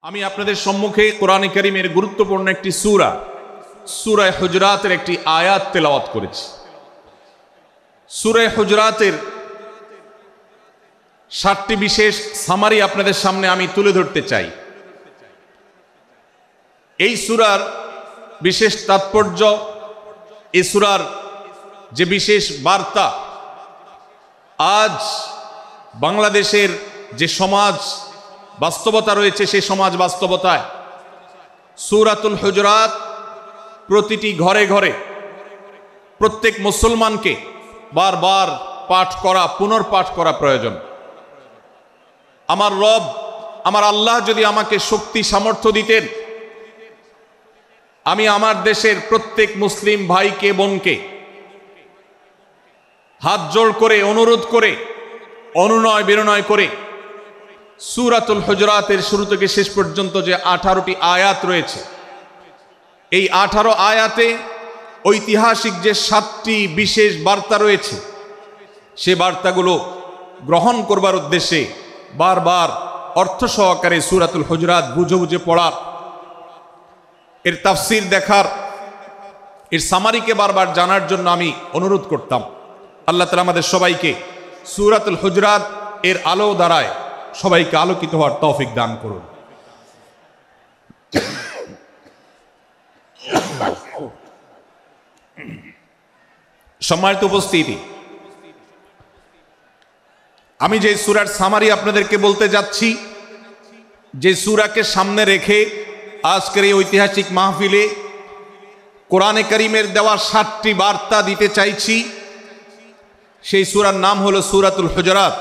আমি আপনাদের সম্মুখে কোরআনে কারীমের গুরুত্বপূর্ণ একটি সূরা সূরা হুজরাতের একটি আয়াত তেলাওয়াত করেছি। সূরা হুজরাতের 7টি বিশেষ সামারি আপনাদের সামনে আমি তুলে ধরতে চাই। এই সূরার বিশেষ তাৎপর্য, এই সূরার যে বিশেষ বার্তা, আজ বাংলাদেশের যে সমাজ বাস্তবতা রয়েছে সেই সমাজ বাস্তবতায় সূরাতুল হুজরাত প্রতিটি ঘরে ঘরে প্রত্যেক মুসলমানকে বারবার পাঠ করা, পুনর্পাঠ করা প্রয়োজন। আমার রব, আমার আল্লাহ যদি আমাকে শক্তি সামর্থ্য দিতেন, আমি আমার দেশের প্রত্যেক মুসলিম ভাইকে বোনকে হাত জোড় করে অনুরোধ করে অনুনয় বিনয় করে সূরাতুল হুজরাতের শুরু থেকে শেষ পর্যন্ত যে 18টি আয়াত রয়েছে, এই 18 আয়াতে ঐতিহাসিক যে 7টি বিশেষ বার্তা রয়েছে, সে বার্তাগুলো গ্রহণ করবার উদ্দেশ্যে বারবার অর্থ সহকারে সূরাতুল হুজরাত বুঝে বুঝে পড়ার, এর তাফসীর দেখার, এর সামারিকে বারবার জানার জন্য আমি অনুরোধ করতাম। আল্লাহ তাআলা আমাদের সবাইকে সূরাতুল হুজরাত এর আলো দ্বারায় সবাইকে আলোকিত হওয়ার তৌফিক দান করুন। সম্মানিত উপস্থিতি, আমি যে সূরার সামারি আপনাদেরকে বলতে যাচ্ছি, যে সূরাকে সামনে রেখে আজকের এই ঐতিহাসিক মাহফিলে কোরআনে কারীমের দেওয়া 7টি বার্তা দিতে চাইছি, সেই সূরার নাম হলো সূরাতুল হুজরাত।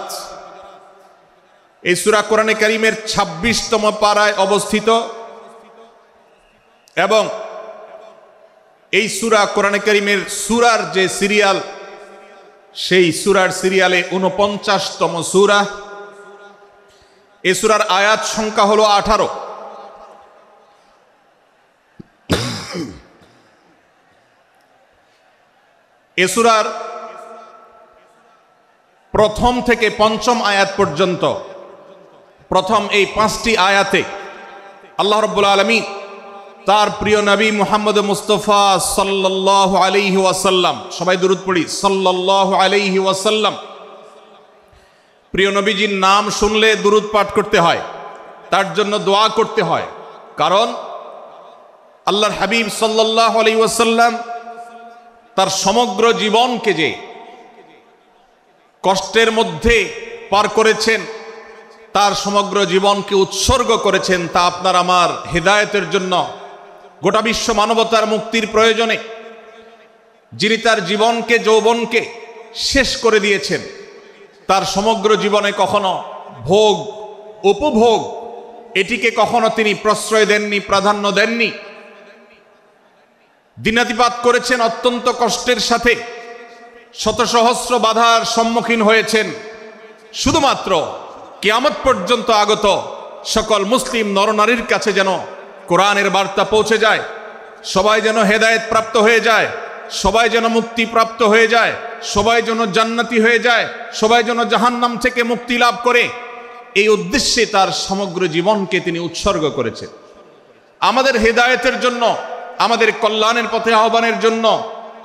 এই সূরা কোরআনে কারীমের 26তম পারায় অবস্থিত এবং এই সূরা কোরআনে কারীমের সূরার যে সিরিয়াল, সেই সূরার সিরিয়ালে 49তম সূরা। এই সূরার আয়াত সংখ্যা হলো 18। এই সূরার প্রথম থেকে 5ম আয়াত পর্যন্ত, প্রথম এই 5টি আয়াতে আল্লাহ রাব্বুল আলামিন তার প্রিয় নবী মুহাম্মদ মুস্তাফা সাল্লাল্লাহু আলাইহি ওয়াসাল্লাম, সবাই দুরূদ পড়ি, সাল্লাল্লাহু আলাইহি ওয়াসাল্লাম, প্রিয় নবীজির নাম শুনলে দুরূদ পাঠ করতে হয়, তার জন্য দোয়া করতে হয়। কারণ আল্লাহর হাবিব সাল্লাল্লাহু আলাইহি ওয়াসাল্লাম তার সমগ্র জীবনকে যে কষ্টের মধ্যে পার করেছেন, তার সমগ্র জীবনকে উৎসর্গ করেছেন, তা আপনার আমার হেদায়েতের জন্য, গোটা বিশ্ব মানবতার মুক্তির প্রয়োজনে। যিনি তার জীবনকে, যৌবনকে শেষ করে দিয়েছেন, তার সমগ্র জীবনে কখনো ভোগ উপভোগ এটিকে কখনো তিনি প্রশ্রয় দেননি, প্রাধান্য দেননি। দিনাতিপাত করেছেন অত্যন্ত কষ্টের সাথে, শত সহস্র বাধার সম্মুখীন হয়েছেন, শুধুমাত্র কিয়ামত পর্যন্ত আগত সকল মুসলিম নরনারীর কাছে যেন কোরআনের বার্তা পৌঁছে যায়, সবাই যেন হেদায়েত প্রাপ্ত হয়ে যায়, সবাই যেন মুক্তি প্রাপ্ত হয়ে যায়, সবাই যেন জান্নাতি হয়ে যায়, সবাই যেন জাহান্নাম থেকে মুক্তি লাভ করে, এই উদ্দেশ্যে তার সমগ্র জীবনকে তিনি উৎসর্গ করেছেন। আমাদের হেদায়েতের জন্য, আমাদের কল্যাণের পথে আহ্বানের জন্য,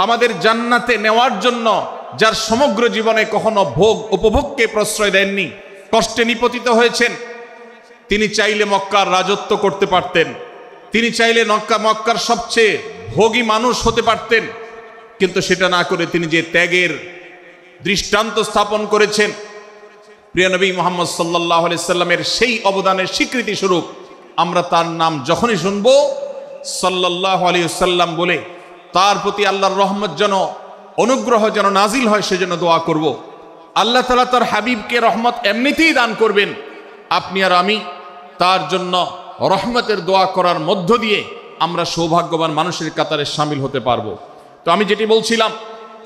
আমাদের জান্নাতে নেওয়ার জন্য, যার সমগ্র জীবনে কখনো ভোগ উপভোগকে প্রশ্রয় দেননি, কষ্টে নিপতিত হয়েছেন, তিনি চাইলে মক্কার রাজত্ব করতে পারতেন, তিনি চাইলে মক্কার সবচেয়ে ভোগী মানুষ হতে পারতেন, কিন্তু সেটা না করে তিনি যে ত্যাগের দৃষ্টান্ত স্থাপন করেছেন, প্রিয় নবী মুহাম্মদ সাল্লাল্লাহু আলাইহি সাল্লামের সেই অবদানের স্বীকৃতি স্বরূপ আমরা তার নাম যখনই শুনব সাল্লাল্লাহু আলাইহি সাল্লাম বলে তার প্রতি আল্লাহর রহমত যেন, অনুগ্রহ যেন নাজিল হয়, সেজন্য দোয়া করব। আল্লাহ তাআলা তার হাবিবকে রহমত এমনিতেই দান করবেন, আপনি আর আমি তার জন্য রহমতের দোয়া করার মধ্য দিয়ে আমরা সৌভাগ্যবান মানুষের কাতারে শামিল হতে পারবো। তো আমি যেটি বলছিলাম,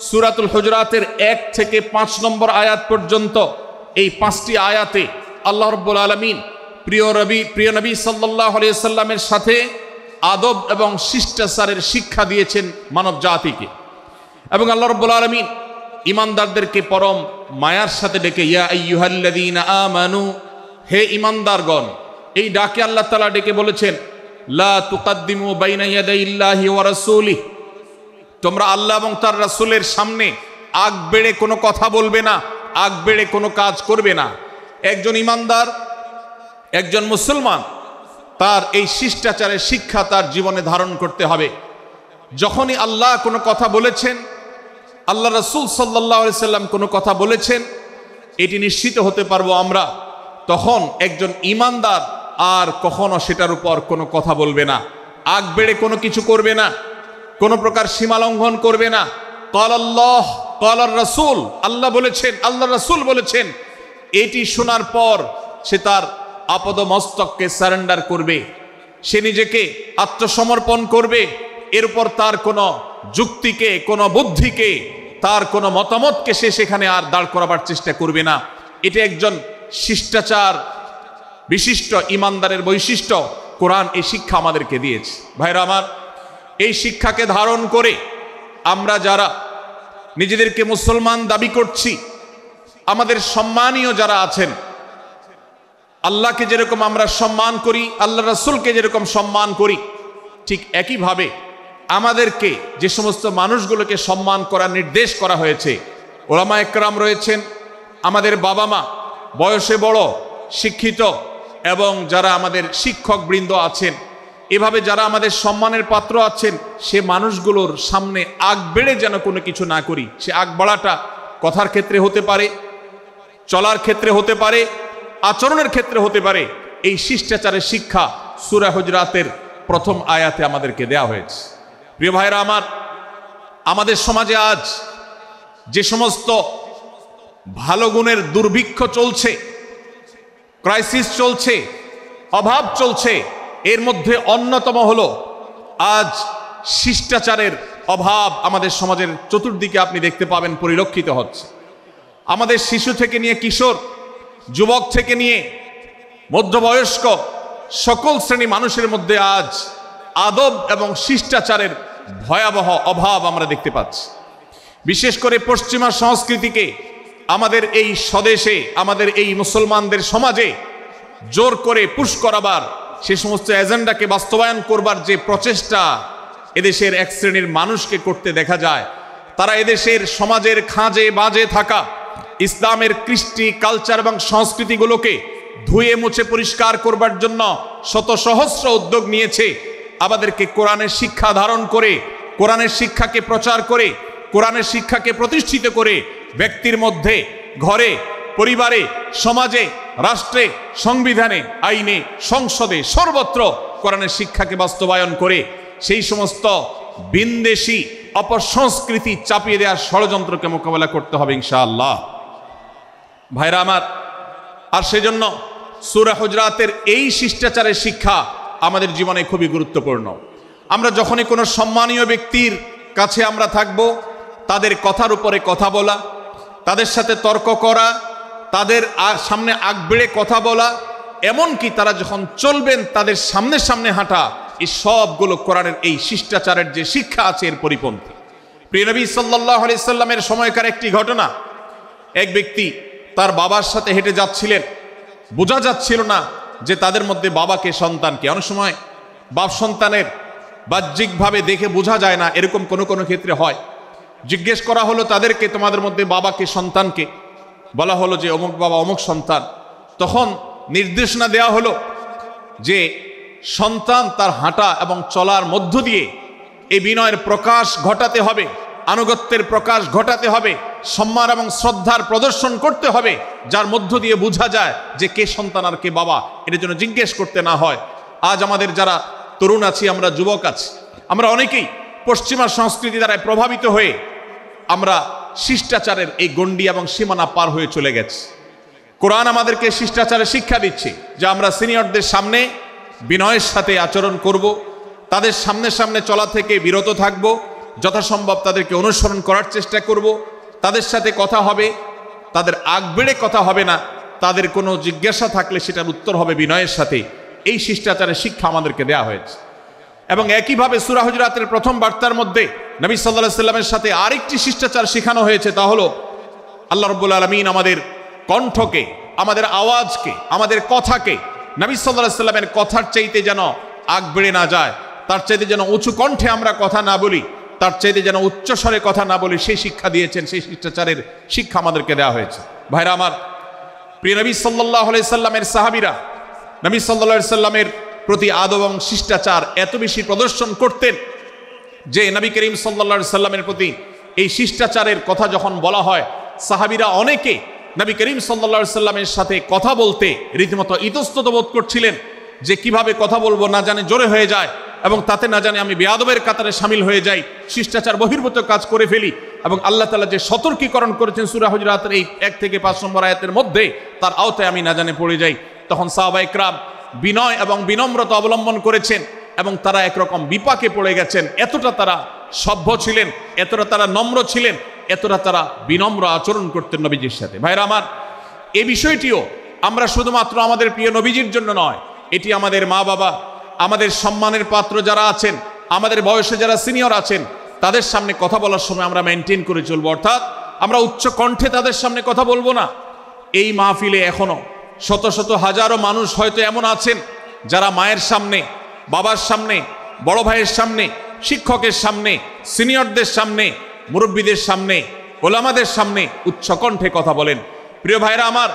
সূরাতুল হুজরাতের 1 থেকে 5 নম্বর আয়াত পর্যন্ত এই 5টি আয়াতে আল্লাহ রাব্বুল আলামিন প্রিয় নবী সাল্লাল্লাহু আলাইহি সাল্লামের সাথে আদব এবং শিষ্টাচারের শিক্ষা দিয়েছেন মানব জাতিকে। এবং আল্লাহ রাব্বুল আলামিন ইমানদারদেরকে পরম মায়ার সাথে ডেকে, ইয়া আইয়ুহাল্লাযীনা আমানু, হে ইমানদারগণ, এই ডাকে আল্লাহ তাআলা ডেকে বলেছেন, লা তুকাদ্দিমু বাইনা ইয়াদাইল্লাহি ওয়া রাসূলিহি, তোমরা আল্লাহ এবং তার রাসূলের সামনে আগ বেড়ে কোনো কথা বলবে না, আগ বেড়ে কোনো কাজ করবে না। একজন ইমানদার, একজন মুসলমান, তার এই শিষ্টাচারের শিক্ষা তার জীবনে ধারণ করতে হবে। যখনই আল্লাহ কোনো কথা বলেছেন, আল্লাহ রাসূল সাল্লাল্লাহু আলাইহি সাল্লাম কোনো কথা বলেছেন, এটি নিশ্চিত হতে পারবো আমরা, তখন একজন ইমানদার আর কখনো সেটার উপর কোনো কথা বলবে না, আগ বেড়ে কোনো কিছু করবে না, কোনো প্রকার সীমা লঙ্ঘন করবে না। ক্বাল আল্লাহ ক্বাল রাসূল, আল্লাহ বলেছেন, আল্লাহ রাসূল বলেছেন, এটি শোনার পর সে তার আপদ মস্তককে সারেন্ডার করবে, সে নিজেকে আত্মসমর্পণ করবে। এরপর তার কোনো যুক্তিকে, কোনো বুদ্ধিকে, তার কোনো মতামতকে সে সেখানে আর দাঁড় করাবার চেষ্টা করবে না। এটা একজন শিষ্টাচার বিশিষ্ট ইমানদারের বৈশিষ্ট্য। কোরআন এই শিক্ষা আমাদেরকে দিয়েছে। ভাইরা আমার, এই শিক্ষাকে ধারণ করে আমরা যারা নিজেদেরকে মুসলমান দাবি করছি, আমাদের সম্মানীয় যারা আছেন, আল্লাহকে যেরকম আমরা সম্মান করি, আল্লাহ রাসূলকে যেরকম সম্মান করি, ঠিক একইভাবে আমাদেরকে যে সমস্ত মানুষগুলোকে সম্মান করার নির্দেশ করা হয়েছে, ওলামা একরাম রয়েছেন, আমাদের বাবা মা, বয়সে বড়, শিক্ষিত, এবং যারা আমাদের শিক্ষক বৃন্দ আছেন, এভাবে যারা আমাদের সম্মানের পাত্র আছেন, সে মানুষগুলোর সামনে আগ বেড়ে যেন কোনো কিছু না করি। সে আগ বাড়াটা কথার ক্ষেত্রে হতে পারে, চলার ক্ষেত্রে হতে পারে, আচরণের ক্ষেত্রে হতে পারে। এই শিষ্টাচারের শিক্ষা সূরা হুজরাতের প্রথম আয়াতে আমাদেরকে দেয়া হয়েছে। প্রিয় ভাইরা আমার, আমাদের সমাজে আজ যে সমস্ত ভালো গুণের দুর্ভিক্ষ চলছে, ক্রাইসিস চলছে, অভাব চলছে, এর মধ্যে অন্যতম হলো আজ শিষ্টাচারের অভাব। আমাদের সমাজের চতুর্দিকে আপনি দেখতে পাবেন পরিলক্ষিত হচ্ছে। আমাদের শিশু থেকে নিয়ে কিশোর, যুবক থেকে নিয়ে মধ্যবয়স্ক, সকল শ্রেণী মানুষের মধ্যে আজ আদব এবং শিষ্টাচারের ভয়াবহ অভাব আমরা দেখতে পাচ্ছি। বিশেষ করে পশ্চিমা সংস্কৃতিকে আমাদের এই স্বদেশে, আমাদের এই মুসলমানদের সমাজে জোর করে পুশ করাবার, সে সমস্ত এজেন্ডাকে বাস্তবায়ন করবার যে প্রচেষ্টা এদেশের এক শ্রেণীর মানুষকে করতে দেখা যায়, তারা এদেশের সমাজের খাঁজে বাজে থাকা ইসলামের কৃষ্টি, কালচার এবং সংস্কৃতিগুলোকে ধুয়ে মুছে পরিষ্কার করবার জন্য শত সহস্র উদ্যোগ নিয়েছে। আমাদেরকে কোরআনের শিক্ষা ধারণ করে, কোরআনের শিক্ষাকে প্রচার করে, কোরআনের শিক্ষাকে প্রতিষ্ঠিত করে ব্যক্তির মধ্যে, ঘরে, পরিবারে, সমাজে, রাষ্ট্রে, সংবিধানে, আইনে, সংসদে, সর্বত্র কোরআনের শিক্ষাকে বাস্তবায়ন করে সেই সমস্ত বিন্দেশী অপসংস্কৃতি চাপিয়ে দেওয়ার ষড়যন্ত্রকে মোকাবেলা করতে হবে ইনশাআল্লাহ। ভাইরা আমার, আর সেজন্য সূরা হুজরাতের এই শিষ্টাচারের শিক্ষা আমাদের জীবনে খুবই গুরুত্বপূর্ণ। আমরা যখনই কোনো সম্মানীয় ব্যক্তির কাছে আমরা থাকব, তাদের কথার উপরে কথা বলা, তাদের সাথে তর্ক করা, তাদের সামনে আগ বেড়ে কথা বলা, এমনকি তারা যখন চলবেন তাদের সামনে সামনে হাঁটা, এই সবগুলো কোরআনের এই শিষ্টাচারের যে শিক্ষা আছে এর পরিপন্থী। প্রিয় নবী সাল্লাল্লাহু আলাইহি সাল্লামের সময়কার একটি ঘটনা, এক ব্যক্তি তার বাবার সাথে হেঁটে যাচ্ছিলেন, বোঝা যাচ্ছিল না যে তাদের মধ্যে বাবাকে সন্তানকে। অনেক সময় বাপ সন্তানের বাহ্যিকভাবে দেখে বোঝা যায় না, এরকম কোনো কোনো ক্ষেত্রে হয়। জিজ্ঞেস করা হলো তাদেরকে, তোমাদের মধ্যে বাবাকে সন্তানকে? বলা হলো যে অমুক বাবা, অমুক সন্তান। তখন নির্দেশনা দেওয়া হলো যে সন্তান তার হাঁটা এবং চলার মধ্য দিয়ে এই বিনয়ের প্রকাশ ঘটাতে হবে, আনুগত্যের প্রকাশ ঘটাতে হবে, সম্মান এবং শ্রদ্ধার প্রদর্শন করতে হবে, যার মধ্য দিয়ে বোঝা যায় যে কে সন্তান আর কে বাবা। এর জন্য জিজ্ঞেস করতে না হয়। আজ আমাদের যারা তরুণ আছি, আমরা যুবক আছি, আমরা অনেকেই পশ্চিমা সংস্কৃতি দ্বারা প্রভাবিত হয়ে আমরা শিষ্টাচারের এই গণ্ডি এবং সীমানা পার হয়ে চলে গেছি। কোরআন আমাদেরকে শিষ্টাচারের শিক্ষা দিচ্ছে যে আমরা সিনিয়রদের সামনে বিনয়ের সাথে আচরণ করব, তাদের সামনে সামনে চলা থেকে বিরত থাকব, যথাসম্ভব তাদেরকে অনুসরণ করার চেষ্টা করব, তাদের সাথে কথা হবে, তাদের আগ বেড়ে কথা হবে না, তাদের কোনো জিজ্ঞাসা থাকলে সেটার উত্তর হবে বিনয়ের সাথে। এই শিষ্টাচারের শিক্ষা আমাদেরকে দেওয়া হয়েছে। এবং একইভাবে সূরা হুজরাতের প্রথম বার্তার মধ্যে নবী সাল্লাল্লাহু আলাইহি সাল্লামের সাথে আরেকটি শিষ্টাচার শেখানো হয়েছে, তা হলো আল্লাহ রাব্বুল আলামিন আমাদের কণ্ঠকে, আমাদের আওয়াজকে, আমাদের কথাকে নবী সাল্লাল্লাহু আলাইহি সাল্লামের কথার চাইতে যেন আগ বেড়ে না যায়, তার চাইতে যেন উঁচু কণ্ঠে আমরা কথা না বলি, তার চাইতে যেন উচ্চস্বরে কথা না বলি, সেই শিক্ষা দিয়েছেন, সেই শিষ্টাচারের শিক্ষা আমাদেরকে দেওয়া হয়েছে। ভাইরা আমার, প্রিয় নবী সাল্লাল্লাহু আলাইহি সাল্লামের সাহাবীরা নবী সাল্লাল্লাহু আলাইহি সাল্লামের প্রতি আদব এবং শিষ্টাচার এত বেশি প্রদর্শন করতেন যে নবী করিম সাল্লাল্লাহু আলাইহি সাল্লামের প্রতি এই শিষ্টাচারের কথা যখন বলা হয়, সাহাবীরা অনেকে নবী করিম সাল্লাল্লাহু আলাইহি সাল্লামের সাথে কথা বলতে রীতিমতো ইতস্তত বোধ করছিলেন যে কিভাবে কথা বলবো, না জানে জোরে হয়ে যায় এবং তাতে না জানে আমি বেয়াদবের কাতারে শামিল হয়ে যাই, শিষ্টাচার বহির্ভূত কাজ করে ফেলি। এবং আল্লাহ তাআলা যে সতর্কীকরণ করেছেন সূরা হুজুরাতের এই 1 থেকে 5 নম্বর আয়াতের মধ্যে, তার আওতায় আমি না জানে পড়ে যাই। তখন সাহাবায়ে কেরাম বিনয় এবং বিনম্রতা অবলম্বন করেছেন এবং তারা একরকম বিপাকে পড়ে গেছেন। এতটা তারা সভ্য ছিলেন, এতটা তারা নম্র ছিলেন, এতটা তারা বিনম্র আচরণ করতেন নবীজির সাথে। ভাইরা আমার, এই বিষয়টিও আমরা শুধুমাত্র আমাদের প্রিয় নবীজির জন্য নয়, এটি আমাদের মা বাবা, আমাদের সম্মানের পাত্র যারা আছেন, আমাদের বয়সে যারা সিনিয়র আছেন, তাদের সামনে কথা বলার সময় আমরা মেনটেন করে চলবো, অর্থাৎ আমরা উচ্চ কণ্ঠে তাদের সামনে কথা বলবো না। এই মাহফিলে এখনো শত শত হাজারো মানুষ হয়তো এমন আছেন যারা মায়ের সামনে, বাবার সামনে, বড় ভাইয়ের সামনে, শিক্ষকের সামনে, সিনিয়রদের সামনে, মুরব্বীদের সামনে, ওলামাদের সামনে উচ্চ কণ্ঠে কথা বলেন। প্রিয় ভাইরা আমার,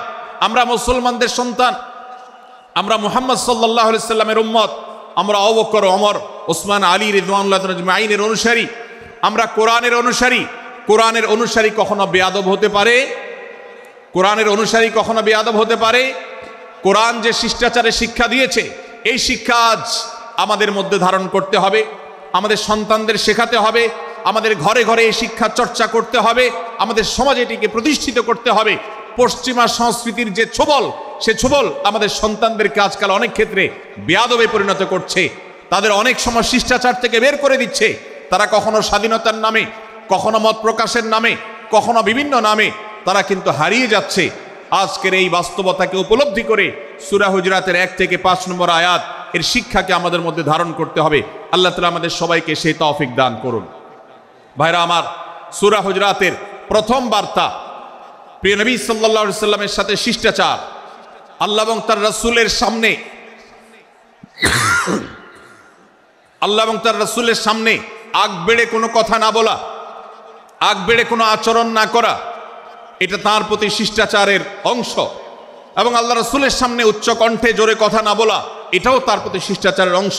আমরা মুসলমানদের সন্তান, আমরা মুহাম্মদ সাল্লাল্লাহু আলাইহি সাল্লামের উম্মত, আমরা আবু বকর, ওমর, ওসমান, আলী রাদিয়াল্লাহু আজমাইনের অনুসারী, আমরা কোরআনের অনুসারী। কোরআনের অনুসারী কখনো বেয়াদব হতে পারে? কোরআনের অনুসারী কখনো বেয়াদব হতে পারে? কোরআন যে শিষ্টাচারের শিক্ষা দিয়েছে, এই শিক্ষা আজ আমাদের মধ্যে ধারণ করতে হবে, আমাদের সন্তানদের শেখাতে হবে, আমাদের ঘরে ঘরে এই শিক্ষা চর্চা করতে হবে, আমাদের সমাজে এটিকে প্রতিষ্ঠিত করতে হবে। পশ্চিমা সংস্কৃতির যে ছোবল, সে ছোবল আমাদের সন্তানদেরকে আজকাল অনেক ক্ষেত্রে বেয়াদবে পরিণত করছে, তাদের অনেক সময় শিষ্টাচার থেকে বের করে দিচ্ছে। তারা কখনো স্বাধীনতার নামে, কখনো মত প্রকাশের নামে, কখনো বিভিন্ন নামে তারা কিন্তু হারিয়ে যাচ্ছে। আজকের এই বাস্তবতাকে উপলব্ধি করে সূরা হুজুরাতের 1 থেকে 5 নম্বর আয়াত এর শিক্ষাকে আমাদের মধ্যে ধারণ করতে হবে। আল্লাহ তাআলা আমাদের সবাইকে সেই তৌফিক দান করুন। ভাইরা আমার, সূরা হুজুরাতের প্রথম বার্তা প্রিয় নবী সাল্লাল্লাহু আলাইহি সাল্লামের সাথে শিষ্টাচার, আল্লাহ এবং তার রাসূলের সামনে, আল্লাহ এবং তার রাসূলের সামনে আগ বেড়ে কোনো কথা না বলা, আগ বেড়ে কোনো আচরণ না করা, এটা তার প্রতি শিষ্টাচারের অংশ। এবং আল্লাহ রাসূলের সামনে উচ্চ কণ্ঠে জোরে কথা না বলা, এটাও তার প্রতি শিষ্টাচারের অংশ।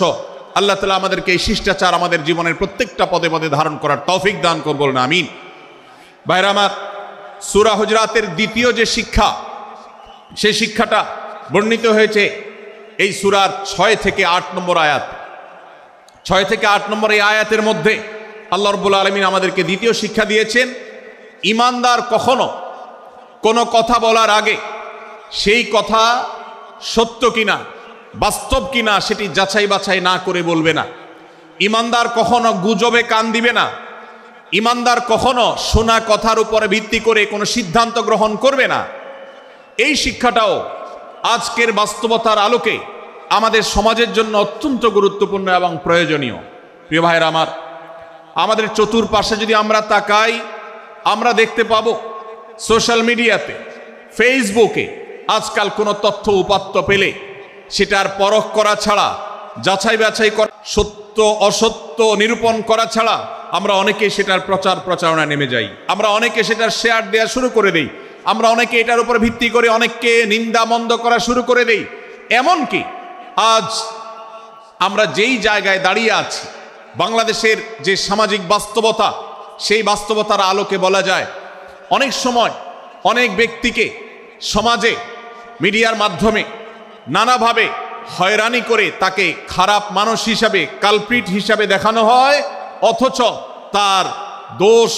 আল্লাহ তাআলা আমাদেরকে এই শিষ্টাচার আমাদের জীবনের প্রত্যেকটা পদে পদে ধারণ করার তৌফিক দান করুন, বলুন আমিন। ভাইরা আমার, সূরা হুজুরাতের দ্বিতীয় যে শিক্ষা, সেই শিক্ষাটা বর্ণিত হয়েছে এই সূরার 6 থেকে 8 নম্বর আয়াত। 6 থেকে 8 নম্বর এই আয়াতের মধ্যে আল্লাহ রাব্বুল আলামিন আমাদেরকে দ্বিতীয় শিক্ষা দিয়েছেন, ঈমানদার কখনো কোনো কথা বলার আগে সেই কথা সত্য কিনা, বাস্তব কিনা সেটি যাচাই বাছাই না করে বলবে না। ঈমানদার কখনো গুজবে কান দিবে না। ঈমানদার কখনো শোনা কথার উপরে ভিত্তি করে কোনো সিদ্ধান্ত গ্রহণ করবে না। এই শিক্ষাটাও আজকের বাস্তবতার আলোকে আমাদের সমাজের জন্য অত্যন্ত গুরুত্বপূর্ণ এবং প্রয়োজনীয়। প্রিয় ভাইরা আমার, আমাদের চতুর্পাশে যদি আমরা তাকাই, আমরা দেখতে পাবো সোশ্যাল মিডিয়াতে, ফেসবুকে আজকাল কোনো তথ্য উপাত্ত পেলে সেটার পরখ করা ছাড়া, যাচাই বাছাই করা, সত্য অসত্য নিরূপণ করা ছাড়া আমরা অনেকে সেটার প্রচারণা নেমে যাই। আমরা অনেকে সেটার শেয়ার দেওয়া শুরু করে দেই। আমরা অনেকে এটার উপর ভিত্তি করে অনেককে নিন্দা মন্দ করা শুরু করে দেই। এমনকি আজ আমরা যেই জায়গায় দাঁড়িয়ে আছি, বাংলাদেশের যে সামাজিক বাস্তবতা, সেই বাস্তবতার আলোকে বলা যায় অনেক সময় অনেক ব্যক্তিকে সমাজে মিডিয়ার মাধ্যমে নানাভাবে হয়রানি করে তাকে খারাপ মানুষ হিসাবে, কালপ্রিট হিসাবে দেখানো হয়, অথচ তার দোষ,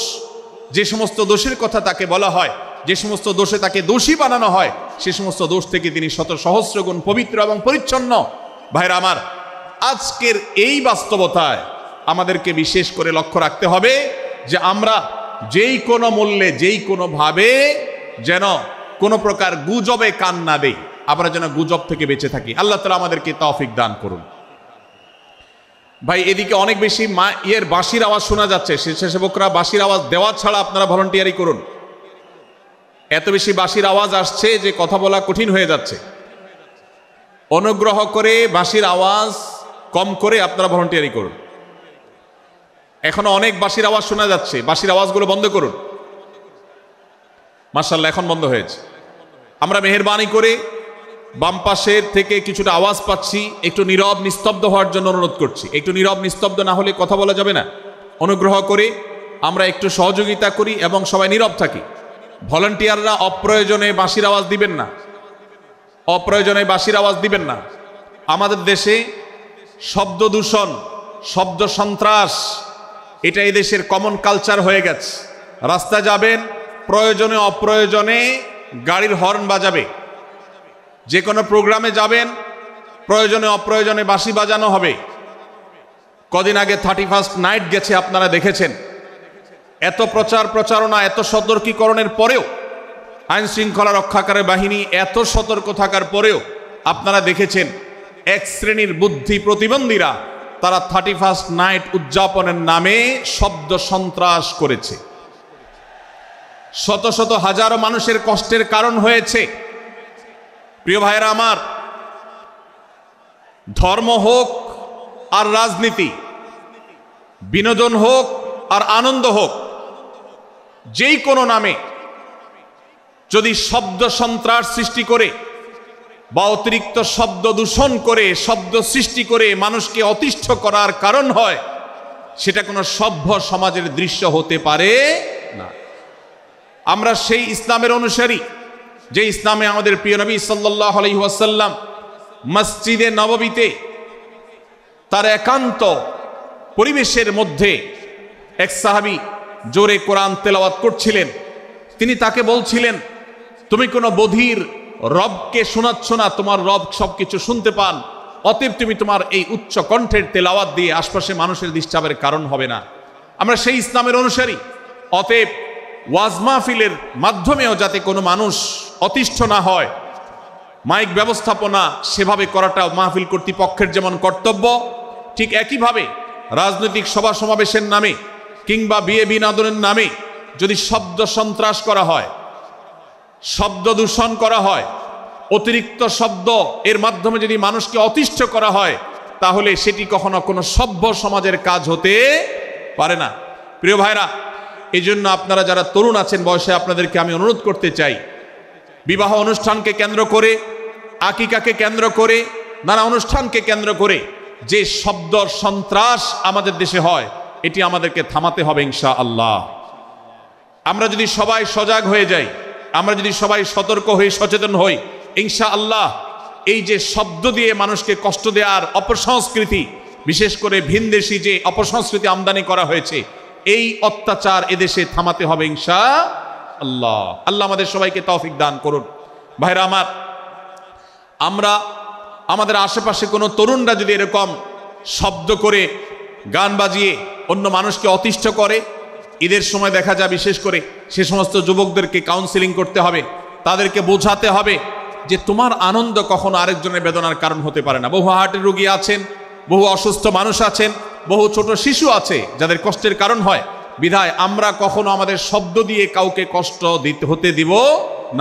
যে সমস্ত দোষের কথা তাকে বলা হয়, যে সমস্ত দোষে তাকে দোষী বানানো হয়, সে সমস্ত দোষ থেকে তিনি শত সহস্র গুণ পবিত্র এবং পরিচ্ছন্ন। ভাইরা আমার, আজকের এই বাস্তবতায় আমাদেরকে বিশেষ করে লক্ষ্য রাখতে হবে যে আমরা যেই কোনো মূল্যে, যেই কোনোভাবে যেন কোনো প্রকার গুজবে কান না দেই, আমরা যেন গুজব থেকে বেঁচে থাকি। আল্লাহ তাআলা আমাদেরকে তৌফিক দান করুন। ভাই, এদিকে অনেক বেশি বাঁশির আওয়াজ শোনা যাচ্ছে। স্বেচ্ছাসেবকরা বাঁশির আওয়াজ দেওয়া ছাড়া আপনারা ভলান্টিয়ারি করুন। এত বেশি বাঁশির আওয়াজ আসছে যে কথা বলা কঠিন হয়ে যাচ্ছে। অনুগ্রহ করে বাঁশির আওয়াজ কম করে আপনারা ভলান্টিয়ারি করুন। এখনো অনেক বাঁশির আওয়াজ শোনা যাচ্ছে, বাঁশির আওয়াজগুলো বন্ধ করুন। মাশাআল্লাহ, এখন বন্ধ হয়েছে। আমরা মেহেরবানি করে বাম পাশের থেকে কিছুটা আওয়াজ পাচ্ছি, একটু নীরব নিস্তব্ধ হওয়ার জন্য অনুরোধ করছি। একটু নীরব নিস্তব্ধ না হলে কথা বলা যাবে না। অনুগ্রহ করে আমরা একটু সহযোগিতা করি এবং সবাই নীরব থাকি। ভলান্টিয়াররা অপ্রয়োজনে বাঁশির আওয়াজ দিবেন না, অপ্রয়োজনে বাঁশির আওয়াজ দিবেন না। আমাদের দেশে শব্দ দূষণ, শব্দ সন্ত্রাস, এটা এই দেশের কমন কালচার হয়ে গেছে। রাস্তায় যাবেন, প্রয়োজনে অপ্রয়োজনে গাড়ির হর্ন বাজাবে। যে কোনো প্রোগ্রামে যাবেন, প্রয়োজনে অপ্রয়োজনে বাঁশি বাজানো হবে। কদিন আগে 31st নাইট গেছে, আপনারা দেখেছেন। এত প্রচার প্রচারণা, এত সতর্কীকরণের পরেও, আইন শৃঙ্খলা রক্ষাকারী বাহিনী এত সতর্ক থাকার পরেও আপনারা দেখেছেন এক শ্রেণীর বুদ্ধি প্রতিবন্ধীরা তারা 31st নাইট উদযাপনের নামে শব্দ সন্ত্রাস করেছে। শত শত হাজারো মানুষের কষ্টের কারণ হয়েছে। প্রিয় ভাইরা আমার, ধর্ম হোক আর রাজনীতি, বিনোদন হোক আর আনন্দ হোক, যেই কোনো নামে যদি শব্দ সন্ত্রাস সৃষ্টি করে বা অতিরিক্ত শব্দ দূষণ করে, শব্দ সৃষ্টি করে মানুষকে অতিষ্ঠ করার কারণ হয়, সেটা কোনো সভ্য সমাজের দৃশ্য হতে পারে না। আমরা সেই ইসলামের অনুসারী যে ইসলামে আমাদের প্রিয় নবী সাল্লাল্লাহু আলাইহি ওয়াসাল্লাম মসজিদে নববীতে তার একান্ত পরিবেশের মধ্যে এক সাহাবী জোরে কোরআন তেলাওয়াত করছিলেন। তিনি তাকে বলছিলেন, তুমি কোনো বধির রবকে শোনাচ্ছ না, তোমার রব সবকিছু শুনতে পান, অতএব তুমি তোমার এই উচ্চ কণ্ঠের তেলাওয়াত দিয়ে আশপাশে মানুষের ডিস্টার্বের কারণ হবে না। আমরা সেই ইসলামের অনুসারী, অতএব ওয়াজ মাহফিলের মাধ্যমেও যাতে কোনো মানুষ অতিষ্ঠ না হয়, মাইক ব্যবস্থাপনা সেভাবে করাটা মাহফিল কর্তৃপক্ষের যেমন কর্তব্য, ঠিক একইভাবে রাজনৈতিক সভা সমাবেশের নামে কিংবা বিয়ে বিনোদনের নামে যদি শব্দ সন্ত্রাস করা হয়, শব্দ দূষণ করা হয়, অতিরিক্ত শব্দ এর মাধ্যমে যদি মানুষকে অতিষ্ঠ করা হয়, তাহলে সেটি কখনো কোনো সভ্য সমাজের কাজ হতে পারে না। প্রিয় ভাইরা, এই জন্য আপনারা যারা তরুণ আছেন বয়সে, আপনাদেরকে আমি অনুরোধ করতে চাই, বিবাহ অনুষ্ঠানকে কেন্দ্র করে, আকিকাকে কেন্দ্র করে, নানা অনুষ্ঠানকে কেন্দ্র করে যে শব্দ সন্ত্রাস আমাদের দেশে হয়, এটি আমাদেরকে থামাতে হবে ইনশাআল্লাহ। আমরা যদি সবাই সজাগ হয়ে যাই, আমরা যদি সবাই সতর্ক হই, সচেতন হই, ইনশাআল্লাহ এই যে শব্দ দিয়ে মানুষকে কষ্ট দেওয়ার অপসংস্কৃতি, বিশেষ করে ভিনদেশি যে অপসংস্কৃতি আমদানি করা হয়েছে, এই অত্যাচার এদেশে থামাতে হবে ইনশাআল্লাহ। আল্লাহ আমাদের সবাইকে তৌফিক দান করুন। ভাইরা আমার, আমরা আমাদের আশেপাশে কোনো তরুণরা যদি এরকম শব্দ করে, গান বাজিয়ে অন্য মানুষকে অতিষ্ঠ করে, ঈদের সময় দেখা যায় বিশেষ করে সে সমস্ত যুবকদেরকে কাউন্সিলিং করতে হবে, তাদেরকে বোঝাতে হবে যে তোমার আনন্দ কখনো আরেকজনের বেদনার কারণ হতে পারে না। বহু হার্টের রোগী আছেন, বহু অসুস্থ মানুষ আছেন, বহু ছোট শিশু আছে যাদের কষ্টের কারণ হয়। বিধায় আমরা কখনো আমাদের শব্দ দিয়ে কাউকে কষ্ট হতে দিব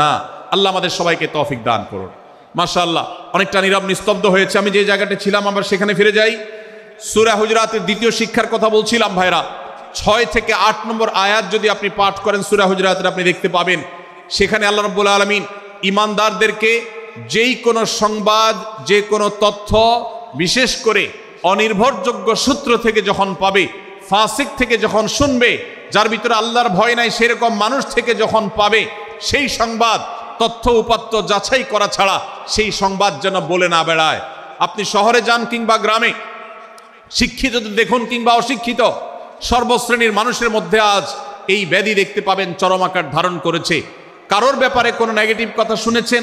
না। আল্লাহ আমাদের সবাইকে তৌফিক দান করুন। মাশাআল্লাহ, অনেকটা নীরব নিস্তব্ধ হয়েছে। আমি যে জায়গাটা ছিলাম আবার সেখানে ফিরে যাই। সূরা হুজরাতের দ্বিতীয় শিক্ষার কথা বলছিলাম ভাইরা। 6 থেকে 8 নম্বর আয়াত যদি আপনি পাঠ করেন সূরা হুজরাতের, আপনি দেখতে পাবেন সেখানে আল্লাহ রাব্বুল আলামিন ঈমানদারদেরকে যেই কোনো সংবাদ, যে কোনো তথ্য, বিশেষ করে অনির্ভরযোগ্য সূত্র থেকে যখন পাবে, ফাসিক থেকে যখন শুনবে, যার ভিতরে আল্লাহর ভয় নাই সেরকম মানুষ থেকে যখন পাবে, সেই সংবাদ তথ্য উপাত্ত যাচাই করা ছাড়া সেই সংবাদ যেন বলে না বেড়ায়। আপনি শহরে যান কিংবা গ্রামে, শিক্ষিত দেখুন কিংবা অশিক্ষিত, সর্বশ্রেণীর মানুষের মধ্যে আজ এই ব্যাধি দেখতে পাবেন চরম আকার ধারণ করেছে। কারোর ব্যাপারে কোনো নেগেটিভ কথা শুনেছেন,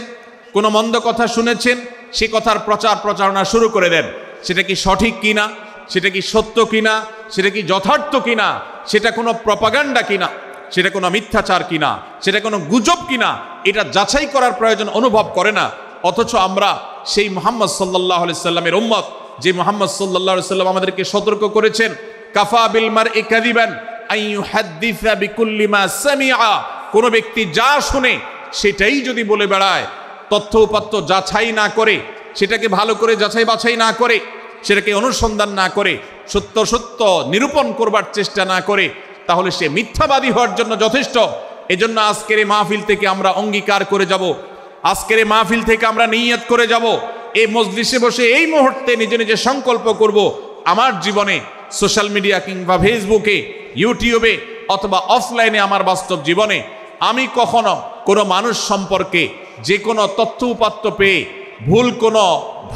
কোনো মন্দ কথা শুনেছেন, সে কথার প্রচার প্রচারণা শুরু করে দেন। সেটা কি সঠিক কিনা, সেটা কি সত্য কিনা, সেটা কি যথার্থ কিনা, সেটা কোনো প্রপাগান্ডা কিনা, সেটা কোনো মিথ্যাচার কিনা, সেটা কোনো গুজব কিনা, এটা যাচাই করার প্রয়োজন অনুভব করে না। অথচ আমরা সেই মুহাম্মদ সাল্লাল্লাহু আলাইহি সাল্লামের উম্মত, যে মুহাম্মদ সাল্লাল্লাহু আলাইহি সাল্লাম আমাদেরকে সতর্ক করেছেন, কাফা বিল মারই কাযিবান আন ইউহাদ্দিসা বিকুল্লি মা সামিআ, কোন ব্যক্তি যা শুনে সেটাই যদি বলে বেড়ায়, তথ্য উপাত্ত যাচাই না করে, সেটাকে ভালো করে যাচাই বাছাই না করে, সেটাকে অনুসন্ধান না করে, সত্য সত্য নিরূপণ করবার চেষ্টা না করে, তাহলে সে মিথ্যাবাদী হওয়ার জন্য যথেষ্ট। এজন্য আজকের এই মাহফিল থেকে আমরা অঙ্গীকার করে যাব, আজকের এই মাহফিল থেকে আমরা নিয়ত করে যাব, এই মজলিসে বসে এই মুহূর্তে নিজে নিজে সংকল্প করব, আমার জীবনে সোশ্যাল মিডিয়া কিংবা ফেসবুকে, ইউটিউবে অথবা অফলাইনে আমার বাস্তব জীবনে আমি কখনো কোনো মানুষ সম্পর্কে যে কোনো তথ্য উপাত্ত পেয়ে ভুল কোনো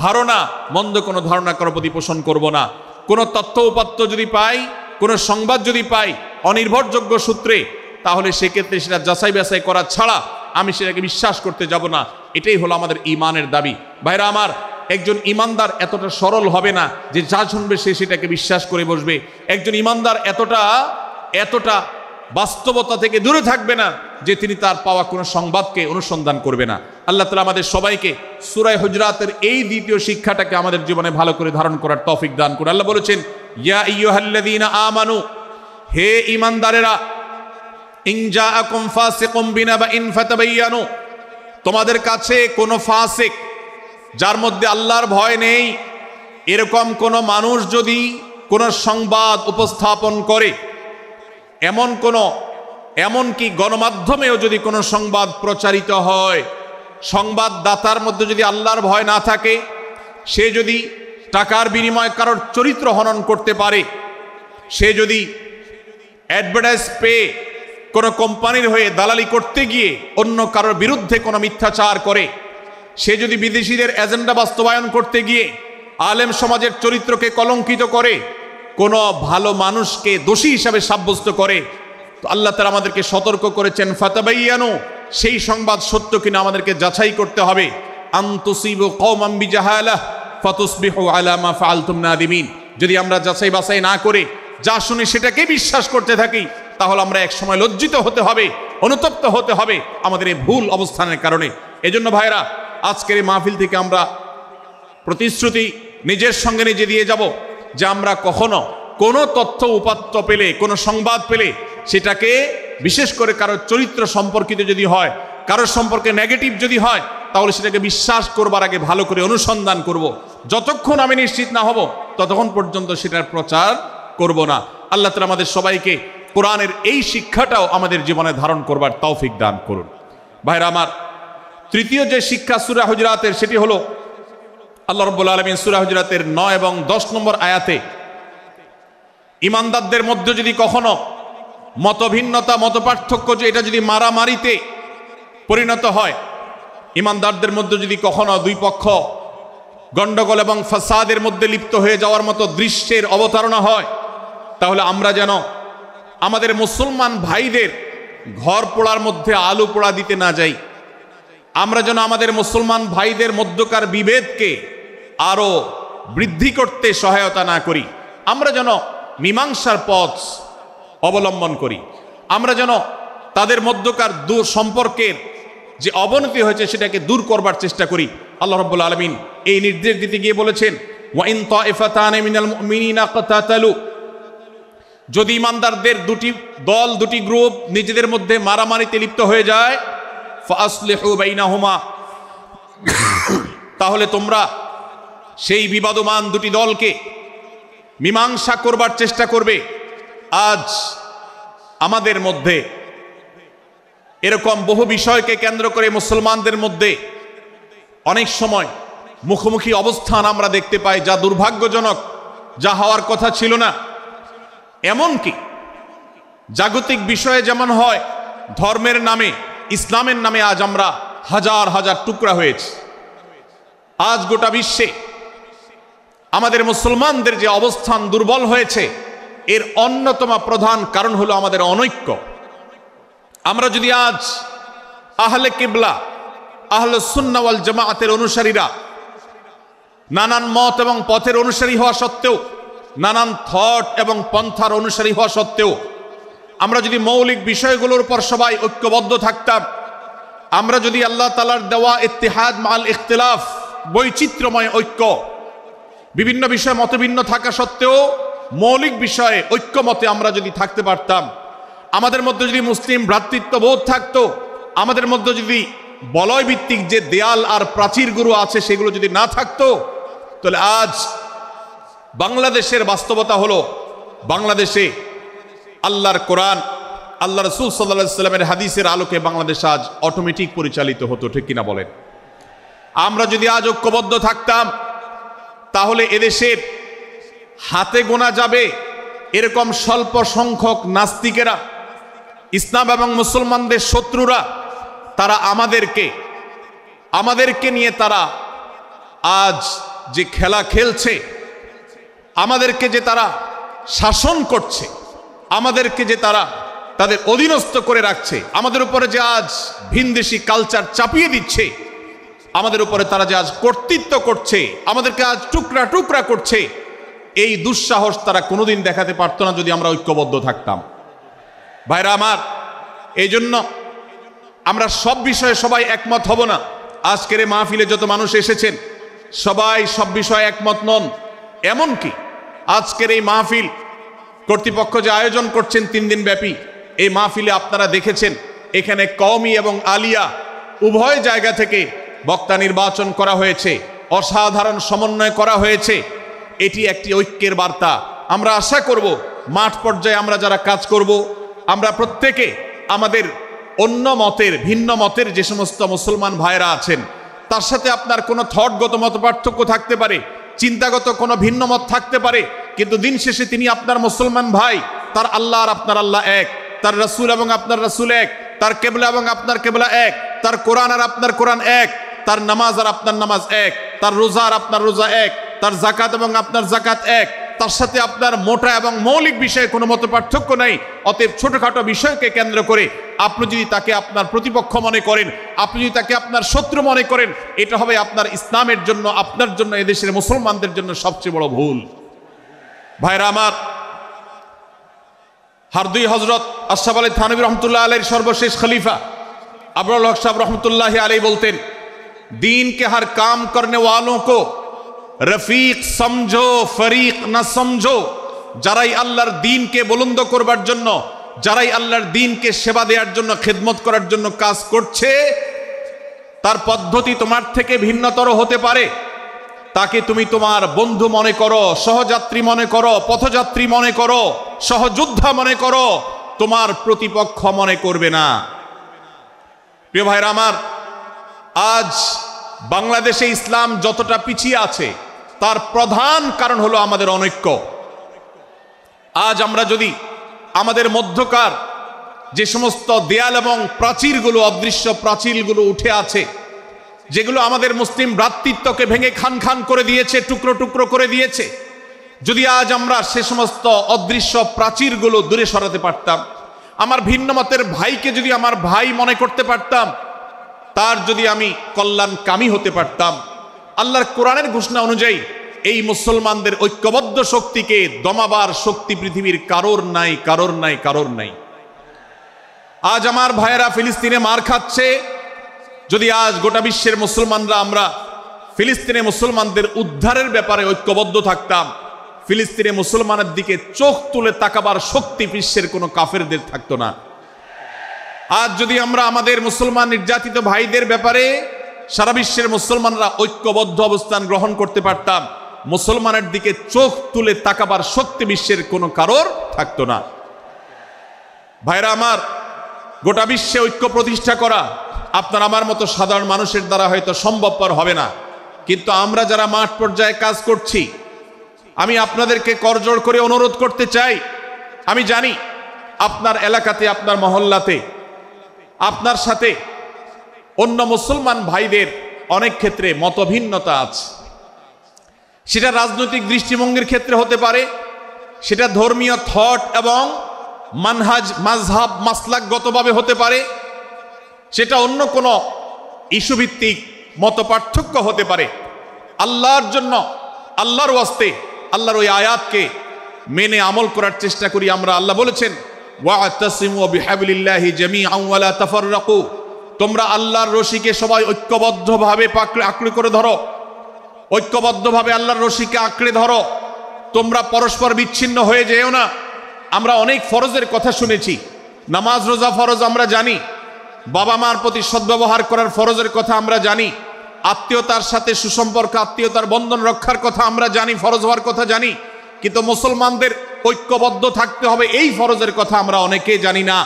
ধারণা, মন্দ কোনো ধারণা কারো প্রতি পোষণ করব না। কোনো তথ্য উপাত্ত যদি পাই, কোনো সংবাদ যদি পাই অনির্ভরযোগ্য সূত্রে, তাহলে সেক্ষেত্রে সেটা যাচাই বাছাই করা ছাড়া আমি সেটাকে বিশ্বাস করতে যাব না। এটাই হলো আমাদের ঈমানের দাবি। ভাইরা আমার, একজন ঈমানদার এতটা সরল হবে না যে যা শুনবে সে সেটাকে বিশ্বাস করে বসবে। একজন ঈমানদার এতটা বাস্তবতা থেকে দূরে থাকবে না যে তিনি তার পাওয়া কোনো সংবাদকে অনুসন্ধান করবে না। আল্লাহ তাআলা আমাদের সবাইকে সূরা হুজরাতের এই দ্বিতীয় শিক্ষাটাকে আমাদের জীবনে ভালো করে ধারণ করার তৌফিক দান করুন। আল্লাহ বলেছেন, ইয়া আইয়ুহাল্লাযীনা আমানু, হে ঈমানদারেরা, ইন জাআকুম ফাসিকুম বিনাবাইন ফাতাবায়ানু, তোমাদের কাছে কোনো ফাসিক, যার মধ্যে আল্লাহর ভয় নেই, এরকম কোনো মানুষ যদি কোনো সংবাদ উপস্থাপন করে, এমনকি গণমাধ্যমেও যদি কোনো সংবাদ প্রচারিত হয়, সংবাদদাতার মধ্যে যদি আল্লাহর ভয় না থাকে, সে যদি টাকার বিনিময়ে কারোর চরিত্র হনন করতে পারে, সে যদি অ্যাডভার্টাইজ পেয়ে কোনো কোম্পানির হয়ে দালালি করতে গিয়ে অন্য কারোর বিরুদ্ধে কোনো মিথ্যাচার করে, সে যদি বিদেশিদের এজেন্ডা বাস্তবায়ন করতে গিয়ে আলেম সমাজের চরিত্রকে কলঙ্কিত করে, কোনো ভালো মানুষকে দোষী হিসাবে সাব্যস্ত করে, তো আল্লাহ তাআলা আমাদেরকে সতর্ক করেছেন, ফাতাবায়ানু, সেই সংবাদ সত্য কিনা আমাদেরকে যাচাই করতে হবে। আন তুসিবু কওমান বিজাহালাহ ফাতুসবিহু আলা মা ফাআলতুম নাদিমিন। যদি আমরা যাচাই বাছাই না করে যা শুনি সেটাকে বিশ্বাস করতে থাকি, তাহলে আমরা এক সময় লজ্জিত হতে হবে, অনুতপ্ত হতে হবে আমাদের এই ভুল অবস্থানের কারণে। এজন্য ভাইরা, আজকের এই মাহফিল থেকে আমরা প্রতিশ্রুতি নিজের সঙ্গে নিজে দিয়ে যাব যে আমরা কখনো কোনো তথ্য উপাত্ত পেলে, কোনো সংবাদ পেলে, সেটাকে বিশেষ করে কারোর চরিত্র সম্পর্কিত যদি হয়, কারোর সম্পর্কে নেগেটিভ যদি হয়, তাহলে সেটাকে বিশ্বাস করবার আগে ভালো করে অনুসন্ধান করব। যতক্ষণ আমি নিশ্চিত না হব ততক্ষণ পর্যন্ত সেটার প্রচার করব না। আল্লাহ তাআলা আমাদের সবাইকে কোরআনের এই শিক্ষাটাও আমাদের জীবনে ধারণ করবার তৌফিক দান করুন। ভাইরা আমার, তৃতীয় যে শিক্ষা সূরা হুজরাতের, সেটি হলো আল্লাহ রাব্বুল আলামিন সূরা হুজরাতের 9 এবং 10 নম্বর আয়াতে ঈমানদারদের মধ্যে যদি কখনো মতভিন্নতা, মতপার্থক্য, যে এটা যদি মারামারিতে পরিণত হয়, ঈমানদারদের মধ্যে যদি কখনো দুই পক্ষ গন্ডগোল এবং ফাসাদের মধ্যে লিপ্ত হয়ে যাওয়ার মতো দৃশ্যের অবতারণা হয়, তাহলে আমরা যেন আমাদের মুসলমান ভাইদের ঘর পোড়ার মধ্যে আলু পোড়া দিতে না যাই। আমরা যেন আমাদের মুসলমান ভাইদের মধ্যকার বিভেদকে আরো বৃদ্ধি করতে সহায়তা না করি। আমরা যেন মীমাংসার পথ অবলম্বন করি। আমরা যেন তাদের মধ্যকার সম্পর্কের যে অবনতি হয়েছে সেটাকে দূর করবার চেষ্টা করি। আল্লাহ রাব্বুল আলামিন এই নির্দেশ দিতে গিয়ে বলেছেন, ওয়া ইন তাইফাতানি মিনাল মুমিনিনা ইকতাতালু, যদি ঈমানদারদের দুটি দল, দুটি গ্রুপ নিজেদের মধ্যে মারামারিতে লিপ্ত হয়ে যায়, ফাসলিহু বাইনাহুমা, তাহলে তোমরা সেই বিবাদমান দুটি দলকে মীমাংসা করবার চেষ্টা করবে। আজ আমাদের মধ্যে এরকম বহু বিষয়কে কেন্দ্র করে মুসলমানদের মধ্যে অনেক সময় মুখোমুখি অবস্থান আমরা দেখতে পাই, যা দুর্ভাগ্যজনক, যা হওয়ার কথা ছিল না। এমনকি জাগতিক বিষয়ে যেমন হয়, ধর্মের নামে, ইসলামের নামে আজ আমরা হাজার হাজার টুকরা হয়েছি। আজ গোটা বিশ্বে আমাদের মুসলমানদের যে অবস্থান দুর্বল হয়েছে, এর অন্যতম প্রধান কারণ হলো আমাদের অনৈক্য। আমরা যদি আজ আহলে কিবলা, আহলে সুন্নাহ ওয়াল জামাআতের অনুসারীরা নানান মত এবং পথের অনুসারী হওয়া সত্ত্বেও, নানান থট এবং পন্থার অনুসারী হওয়া সত্ত্বেও, আমরা যদি মৌলিক বিষয়গুলোর উপর সবাই ঐক্যবদ্ধ থাকতাম, আমরা যদি আল্লাহ তাআলার দেওয়া ইত্তিহাদ মাল ইখতিলাফ, বৈচিত্র্যময় ঐক্য, বিভিন্ন বিষয়ে মতভিন্ন থাকা সত্ত্বেও মৌলিক বিষয়ে ঐক্যমতে আমরা যদি থাকতে পারতাম, আমাদের মধ্যে যদি মুসলিম ভ্রাতৃত্ববোধ থাকতো, আমাদের মধ্যে যদি বলয় ভিত্তিক যে দেয়াল আর প্রাচীরগুলো আছে সেগুলো যদি না থাকতো, তাহলে আজ বাংলাদেশের বাস্তবতা হলো, বাংলাদেশে আল্লাহর কোরআন, আল্লাহ রাসূল সাল্লাল্লাহু আলাইহি সাল্লামের হাদিসের আলোকে বাংলাদেশ আজ অটোমেটিক পরিচালিত হতো, ঠিক কিনা বলেন? আমরা যদি আজ ঐক্যবদ্ধ থাকতাম, তাহলে এদেশের হাতে গোনা যাবে এরকম স্বল্প সংখ্যক নাস্তিকেরা, ইসলাম এবং মুসলমানদের শত্রুরা, তারা আমাদেরকে নিয়ে তারা আজ যে খেলা খেলছে, আমাদেরকে যে তারা শাসন করছে, আমাদেরকে যে তারা তাদের অধীনস্থ করে রাখছে, আমাদের উপরে যে আজ ভিনদেশি কালচার চাপিয়ে দিচ্ছে, আমাদের উপরে তারা যে আজ কর্তৃত্ব করছে, আমাদেরকে আজ টুকরা টুকরা করছে, এই দুঃসাহস তারা কোনোদিন দেখাতে পারতো না যদি আমরা ঐক্যবদ্ধ থাকতাম। ভাইরা আমার, এই জন্য আমরা সব বিষয়ে সবাই একমত হব না। আজকের এই মাহফিলে যত মানুষ এসেছেন সবাই সব বিষয়ে একমত নন। এমনকি আজকের এই মাহফিল কর্তৃপক্ষ যে আয়োজন করছেন 3 দিন ব্যাপী, এই মাহফিলে আপনারা দেখেছেন এখানে কওমি এবং আলিয়া উভয় জায়গা থেকে বক্তা নির্বাচন করা হয়েছে, অসাধারণ সমন্বয় করা হয়েছে। এটি একটি ঐক্যের বার্তা। আমরা আশা করব মাঠ পর্যায়ে আমরা যারা কাজ করব, আমরা প্রত্যেকে আমাদের অন্য মতের, ভিন্ন মতের যে সমস্ত মুসলমান ভাইরা আছেন, তার সাথে আপনার কোনো থটগত মত পার্থক্য থাকতে পারে, চিন্তাগত কোনো ভিন্ন মত থাকতে পারে, কিন্তু দিন শেষে তিনি আপনার মুসলমান ভাই। তার আল্লাহ আর আপনার আল্লাহ এক, তার রাসূল এবং আপনার রাসূল এক, তার কেবলা এবং আপনার কেবলা এক, তার কোরআন আর আপনার কোরআন এক, তার নামাজ আর আপনার নামাজ এক, তার রোজা আর আপনার রোজা এক, তার যাকাত এবং আপনার যাকাত এক, তার সাথে আপনার মোটা এবং মৌলিক বিষয়ে কোনো মত পার্থক্য নাই। অতএব ছোটখাটো বিষয়কে কেন্দ্র করে আপনি যদি তাকে আপনার প্রতিপক্ষ মনে করেন, আপনি যদি তাকে আপনার শত্রু মনে করেন, এটা হবে আপনার ইসলামের জন্য, আপনার জন্য, এদেশের মুসলমানদের জন্য সবচেয়ে বড় ভুল। ভাইরা আমার, হারদুই হজরত আশরাফ আলী থানভী রহমতুল্লাহ আলাইহির সর্বশেষ খলিফা আবরাল হক সাহেব রহমতুল্লাহ আলাইহি বলতেন, दीन के हर काम करने वालों को रफीक समझो फरीक न समझो। যারাই আল্লাহর দ্বীনকে বুলন্দ করবার জন্য, যারাই আল্লাহর দ্বীনকে সেবা দেওয়ার জন্য, খেদমত করার জন্য কাজ করছে, তার পদ্ধতি তোমার থেকে ভিন্নতর হতে পারে। তাকে তুমি তোমার বন্ধু মনে করো, সহযাত্রী মনে করো, পথযাত্রী মনে করো, সহযোদ্ধা মনে করো, তোমার প্রতিপক্ষ মনে করবে না। প্রিয় ভাইরা আমার, আজ বাংলাদেশে ইসলাম যতটা পিছিয়ে আছে তার প্রধান কারণ হলো আমাদের অনৈক্য। আজ আমরা যদি আমাদের মধ্যকার যে সমস্ত দেয়াল এবং প্রাচীরগুলো, অদৃশ্য প্রাচীরগুলো উঠে আছে, যেগুলো আমাদের মুসলিম ভ্রাতৃত্বকে ভেঙে খান খান করে দিয়েছে, টুকরো টুকরো করে দিয়েছে, যদি আজ আমরা সে সমস্ত অদৃশ্য প্রাচীরগুলো দূরে সরাতে পারতাম, আমার ভিন্ন মতের ভাইকে যদি আমার ভাই মনে করতে পারতাম, তার যদি আমি কল্যাণকামী হতে পারতাম, আল্লাহর কোরআনের ঘোষণা অনুযায়ী এই মুসলমানদের ঐক্যবদ্ধ শক্তিকে দমাবার শক্তি পৃথিবীর কারোর নাই, কারোর নাই, কারোর নাই। আজ আমার ভাইয়েরা ফিলিস্তিনে মার খাচ্ছে, যদি আজ গোটা বিশ্বের মুসলমানরা আমরা ফিলিস্তিনে মুসলমানদের উদ্ধারের ব্যাপারে ঐক্যবদ্ধ থাকতাম, ফিলিস্তিনে মুসলমানের দিকে চোখ তুলে তাকাবার শক্তি বিশ্বের কোনো কাফেরদের থাকতো না। আজ যদি আমরা আমাদের মুসলমান নির্যাতিত ভাইদের ব্যাপারে সারা বিশ্বের মুসলমানরা ঐক্যবদ্ধ অবস্থান গ্রহণ করতে পারতাম, মুসলমানের দিকে চোখ তুলে তাকাবার শক্তি বিশ্বের কোনো কারোর থাকতো না। ভাইরা আমার, গোটা বিশ্বে ঐক্য প্রতিষ্ঠা করা আপনার আমার মতো সাধারণ মানুষের দ্বারা হয়তো সম্ভবপর হবে না, কিন্তু আমরা যারা মাঠ পর্যায়ে কাজ করছি, আমি আপনাদেরকে করজোড় করে অনুরোধ করতে চাই। আমি জানি আপনার এলাকাতে, আপনার মহল্লাতে আপনার সাথে অন্য মুসলমান ভাইদের অনেক ক্ষেত্রে মতভিন্নতা আছে। সেটা রাজনৈতিক দৃষ্টিভঙ্গির ক্ষেত্রে হতে পারে, সেটা ধর্মীয় থট এবং মানহাজ, মাযহাব, মাসলাকগতভাবে হতে পারে, সেটা অন্য কোনো ইস্যুভিত্তিক মত পার্থক্য হতে পারে। আল্লাহর জন্য, আল্লাহর ওয়াস্তে, আল্লাহর ওই আয়াতকে মেনে আমল করার চেষ্টা করি আমরা। আল্লাহ বলেছেন, ওয়াতাসিমু বিহাবলিল্লাহি জামিআন ওয়া লা তাফাররাকু, তোমরা আল্লাহর রশিকে সবাই ঐক্যবদ্ধভাবে আঁকড়ে করে ধরো, ঐক্যবদ্ধভাবে আল্লাহর রশিকে আঁকড়ে ধরো, তোমরা পরস্পর বিচ্ছিন্ন হয়ে যেও না। আমরা অনেক ফরজের কথা শুনেছি, নামাজ রোজা ফরজ আমরা জানি, বাবা মার প্রতি সদ্ব্যবহার করার ফরজের কথা আমরা জানি, আত্মীয়তার সাথে সুসম্পর্ক আত্মীয়তার বন্ধন রক্ষার কথা আমরা জানি, ফরজ হওয়ার কথা জানি, কিন্তু মুসলমানদের ঐক্যবদ্ধ থাকতে হবে এই ফরজের কথা আমরা অনেকেই জানি না।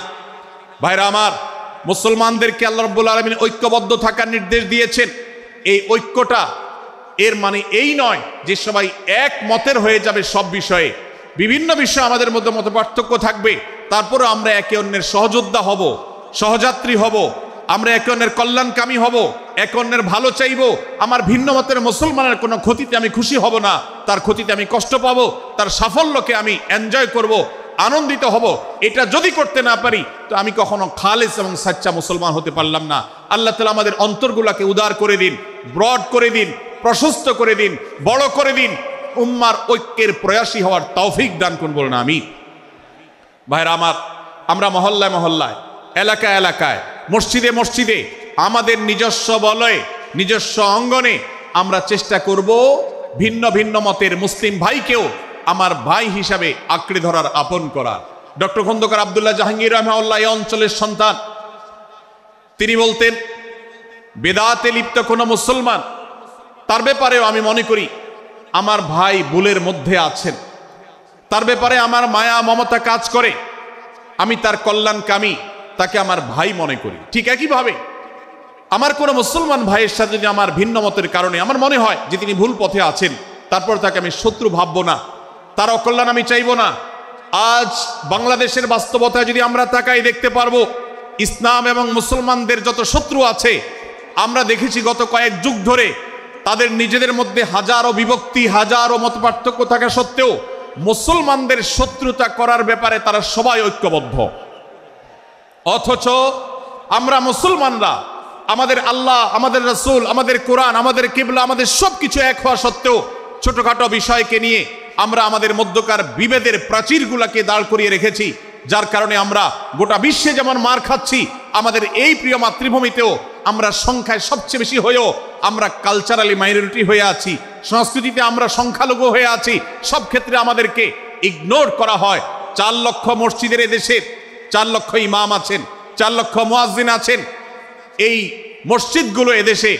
ভাইরা আমার, মুসলমানদেরকে আল্লাহ রাব্বুল আলামিন ঐক্যবদ্ধ থাকার নির্দেশ দিয়েছেন। এই ঐক্যটা এর মানে এই নয় যে সবাই এক মতের হয়ে যাবে সব বিষয়ে। বিভিন্ন বিষয়ে আমাদের মধ্যে মতপার্থক্য থাকবে, তারপরে আমরা একে অন্যের সহযোদ্ধা হব, সহযাত্রী হব, আমরা একে অন্যের কল্যাণকামী হব, একে অন্যের ভালো চাইব। আমার ভিন্ন মতের মুসলমানের কোনো ক্ষতিতে আমি খুশি হব না, তার ক্ষতিতে আমি কষ্ট পাবো, তার সাফল্যকে আমি এনজয় করব, আনন্দিত হব। এটা যদি করতে না পারি তো আমি কখনো খালেস এবং সাচ্চা মুসলমান হতে পারলাম না। আল্লাহ তাআলা আমাদের অন্তরগুলোকে উদার করে দিন, ব্রড করে দিন, প্রশস্ত করে দিন, বড় করে দিন, উম্মার ঐক্যের প্রয়াসী হওয়ার তৌফিক দান করুন, বলুন আমিন। ভাইরা আমার, আমরা মহল্লায় মহল্লায়, এলাকায় এলাকায়, মসজিদে মসজিদে, আমাদের নিজস্ব বলয়ে, নিজস্ব অঙ্গনে আমরা চেষ্টা করব ভিন্ন ভিন্ন মতের মুসলিম ভাইকেও আমার ভাই হিসাবে আঁকড়ে ধরার, আপন করার। ডক্টর খন্দকার আব্দুল্লাহ জাহাঙ্গীর রাহমাহুল্লাহ এই অঞ্চলের সন্তান। তিনি বলতেন, বেদাতে লিপ্ত কোনো মুসলমান, তার ব্যাপারেও আমি মনে করি আমার ভাই ভুলের মধ্যে আছেন, তার ব্যাপারে আমার মায়া মমতা কাজ করে, আমি তার কল্যাণকামী, তাকে আমার ভাই মনে করি। ঠিক একইভাবে আমার কোনো মুসলমান ভাইয়ের সাথে যদি আমার ভিন্ন মতের কারণে আমার মনে হয় যে তিনি ভুল পথে আছেন, তারপর তাকে আমি শত্রু ভাববো না, তার অকল্যাণ আমি চাইবো না। আজ বাংলাদেশের বাস্তবতায় যদি আমরা তাকাই, দেখতে পারবো ইসলাম এবং মুসলমানদের যত শত্রু আছে, আমরা দেখেছি গত কয়েক যুগ ধরে তাদের নিজেদের মধ্যে হাজারো বিভক্তি, হাজারো মত পার্থক্য থাকা সত্ত্বেও মুসলমানদের শত্রুতা করার ব্যাপারে তারা সবাই ঐক্যবদ্ধ। অথচ আমরা মুসলমানরা আমাদের আল্লাহ, আমাদের রাসূল, আমাদের কোরআন, আমাদের কিবলা, আমাদের সবকিছু এক হওয়া সত্ত্বেও ছোটখাটো বিষয়কে নিয়ে আমরা আমাদের মধ্যকার বিভেদের প্রাচীরগুলোকে দাঁড় করিয়ে রেখেছি, যার কারণে আমরা গোটা বিশ্বে যেমন মার খাচ্ছি, আমাদের এই প্রিয় মাতৃভূমিতেও আমরা সংখ্যায় সবচেয়ে বেশি হয়েও আমরা কালচারালি মাইনরিটি হয়ে আছি, সংস্কৃতিতে আমরা সংখ্যালঘু হয়ে আছি। সব ক্ষেত্রে আমাদেরকে ইগনোর করা হয়। 4 লক্ষ মসজিদের এদেশে 4 লক্ষ ইমাম আছেন, 4 লক্ষ মুয়াজ্জিন আছেন। এই মসজিদগুলো এদেশে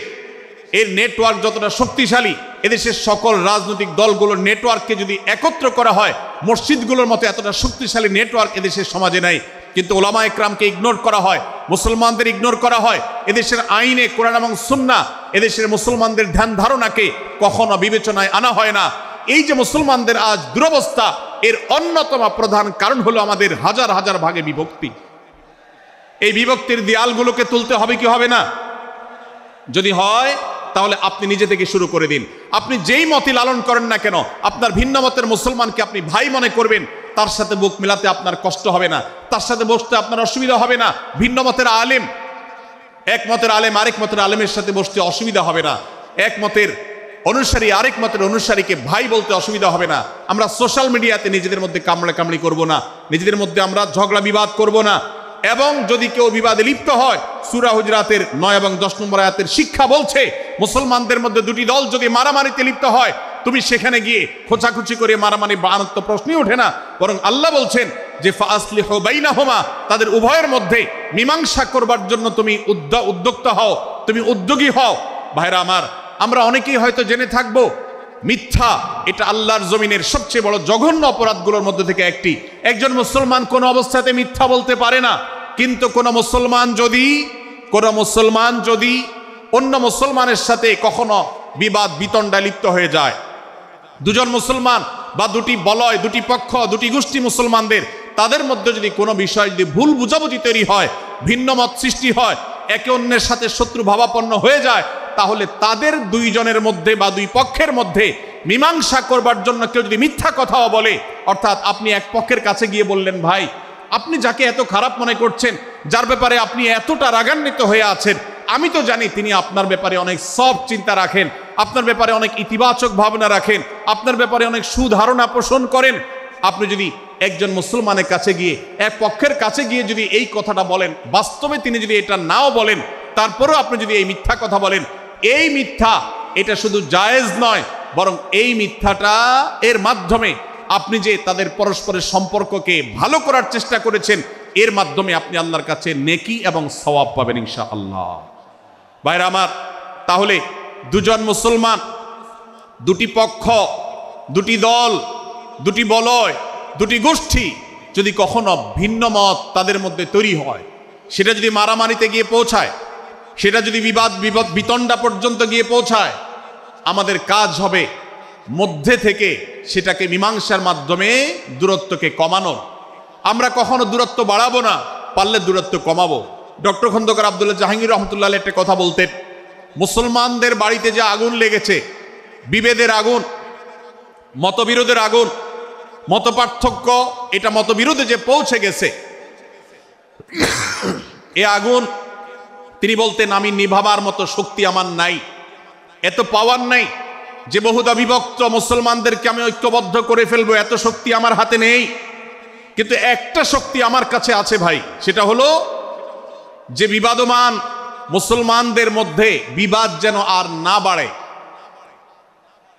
এর নেটওয়ার্ক যতটা শক্তিশালী, এদেশের সকল রাজনৈতিক দলগুলোর নেটওয়ার্ককে যদি একত্র করা হয়, মসজিদগুলোর মতো এতটা শক্তিশালী নেটওয়ার্ক এদেশের সমাজে নাই। কিন্তু ওলামা একরামকে ইগনোর করা হয়, মুসলমানদের ইগনোর করা হয়। এদেশের আইনে কোরআন এবং সুন্নাহ, এদেশের মুসলমানদের ধ্যান ধারণাকে কখনো বিবেচনায় আনা হয় না। এই যে মুসলমানদের আজ দুরবস্থা, এর অন্যতম প্রধান কারণ হলো আমাদের হাজার হাজার ভাগে বিভক্তি। এই বিভক্তির দেয়ালগুলোকে তুলতে হবে কি হবে না? যদি হয় তাহলে আপনি নিজে থেকে শুরু করে দিন। আপনি যেই মতই লালন করেন না কেন, আপনার ভিন্ন মতের মুসলমানকে আপনি ভাই মনে করবেন, তার সাথে বুক মিলাতে আপনার কষ্ট হবে না, তার সাথে বসতে আপনার অসুবিধা হবে না। ভিন্ন মতের আলেম, এক মতের আলেম আরেক মতের আলেমের সাথে বসতে অসুবিধা হবে না। এক মতের অনুসারী আরেক মতের অনুসারীকে ভাই বলতে অসুবিধা হবে না। আমরা সোশ্যাল মিডিয়াতে নিজেদের মধ্যে কামড়াকামড়ি করব না, নিজেদের মধ্যে আমরা ঝগড়া বিবাদ করব না। এবং যদি কেউ বিবাদে লিপ্ত হয়, সূরা হুজরাতের 9 এবং 10 নম্বর আয়াতের শিক্ষা বলছে, মুসলমানদের মধ্যে দুটি দল যদি মারামারিতে লিপ্ত হয়, তুমি সেখানে গিয়ে খোঁচাখুচি করে মারামারি বানানোর তো প্রশ্নই ওঠে না। বরং আল্লাহ বলছেন যে ফাসলিহু বাইনাহুমা, তাদের উভয়ের মধ্যে মীমাংসা করবার জন্য তুমি উদ্যোক্তা হও, তুমি উদ্যোগী হও। ভাইরা আমার, আমরা অনেকেই হয়তো জেনে থাকবো মিথ্যা এটা আল্লাহর জমিনের সবচেয়ে বড় জঘন্য অপরাধগুলোর মধ্যে থেকে একটি। একজন মুসলমান কোনো অবস্থাতে মিথ্যা বলতে পারে না, কিন্তু কোনো মুসলমান যদি অন্য মুসলমানের সাথে কখনো বিবাদ বিতণ্ডায় লিপ্ত হয়ে যায়, দুজন মুসলমান বা দুটি বলয়, দুটি পক্ষ, দুটি গোষ্ঠী মুসলমানদের, তাদের মধ্যে যদি কোনো বিষয় যদি ভুল বুঝাবুঝি তৈরি হয়, ভিন্ন মত সৃষ্টি হয়, একে অন্যের সাথে শত্রু ভাবাপন্ন হয়ে যায়, তাহলে তাদের দুইজনের মধ্যে বা দুই পক্ষের মধ্যে মীমাংসা করবার জন্য কেউ যদি মিথ্যা কথাও বলে, অর্থাৎ আপনি এক পক্ষের কাছে গিয়ে বললেন, ভাই আপনি যাকে এত খারাপ মনে করছেন, যার ব্যাপারে আপনি এতটা রাগান্বিত হয়ে আছেন, আমি তো জানি তিনি আপনার ব্যাপারে অনেক সফট চিন্তা রাখেন, আপনার ব্যাপারে অনেক ইতিবাচক ভাবনা রাখেন, আপনার ব্যাপারে অনেক সুধারণা পোষণ করেন। আপনি যদি একজন মুসলমানের কাছে গিয়ে, এক পক্ষের কাছে গিয়ে যদি এই কথাটা বলেন, বাস্তবে তিনি যদি এটা নাও বলেন, তারপরেও আপনি যদি এই মিথ্যা কথা বলেন, এই মিথ্যা এটা শুধু জায়েজ নয়, বরং এই মিথ্যাটা এর মাধ্যমে আপনি যে তাদের পরস্পরের সম্পর্ককে ভালো করার চেষ্টা করেছেন, এর মাধ্যমে আপনি আল্লাহর কাছে নেকি এবং সওয়াব পাবেন ইনশাআল্লাহ। ভাইরা আমার, তাহলে দুজন মুসলমান, দুটি পক্ষ, দুটি দল, দুটি বলয়, দুটি গোষ্ঠী যদি কখনো ভিন্ন মত তাদের মধ্যে তৈরি হয়, সেটা যদি মারামারিতে গিয়ে পৌঁছায়, সেটা যদি বিবাদ বিতণ্ডা পর্যন্ত গিয়ে পৌঁছায়, আমাদের কাজ হবে মধ্যে থেকে সেটাকে মীমাংসার মাধ্যমে দূরত্বকে কমানো। আমরা কখনো দূরত্ব বাড়াবো না, পারলে দূরত্ব কমাবো। ডক্টর খন্দকার আব্দুল্লাহ জাহাঙ্গীর রহমতুল্লাহ একটা কথা বলতেন, মুসলমানদের বাড়িতে যে আগুন লেগেছে, বিভেদের আগুন, মতবিরোধের আগুন, মত পার্থক্য, এটা মতবিরোধে যে পৌঁছে গেছে, এ আগুন তিনি বলতেন আমি নিভাবার মতো শক্তি আমার নাই, এত পাওয়ার নাই যে বহুদা বিভক্ত মুসলমানদেরকে আমি ঐক্যবদ্ধ করে ফেলবো, এত শক্তি আমার হাতে নেই। কিন্তু একটা শক্তি আমার কাছে আছে ভাই, সেটা হলো যে বিবাদমান মুসলমানদের মধ্যে বিবাদ যেন আর না বাড়ে,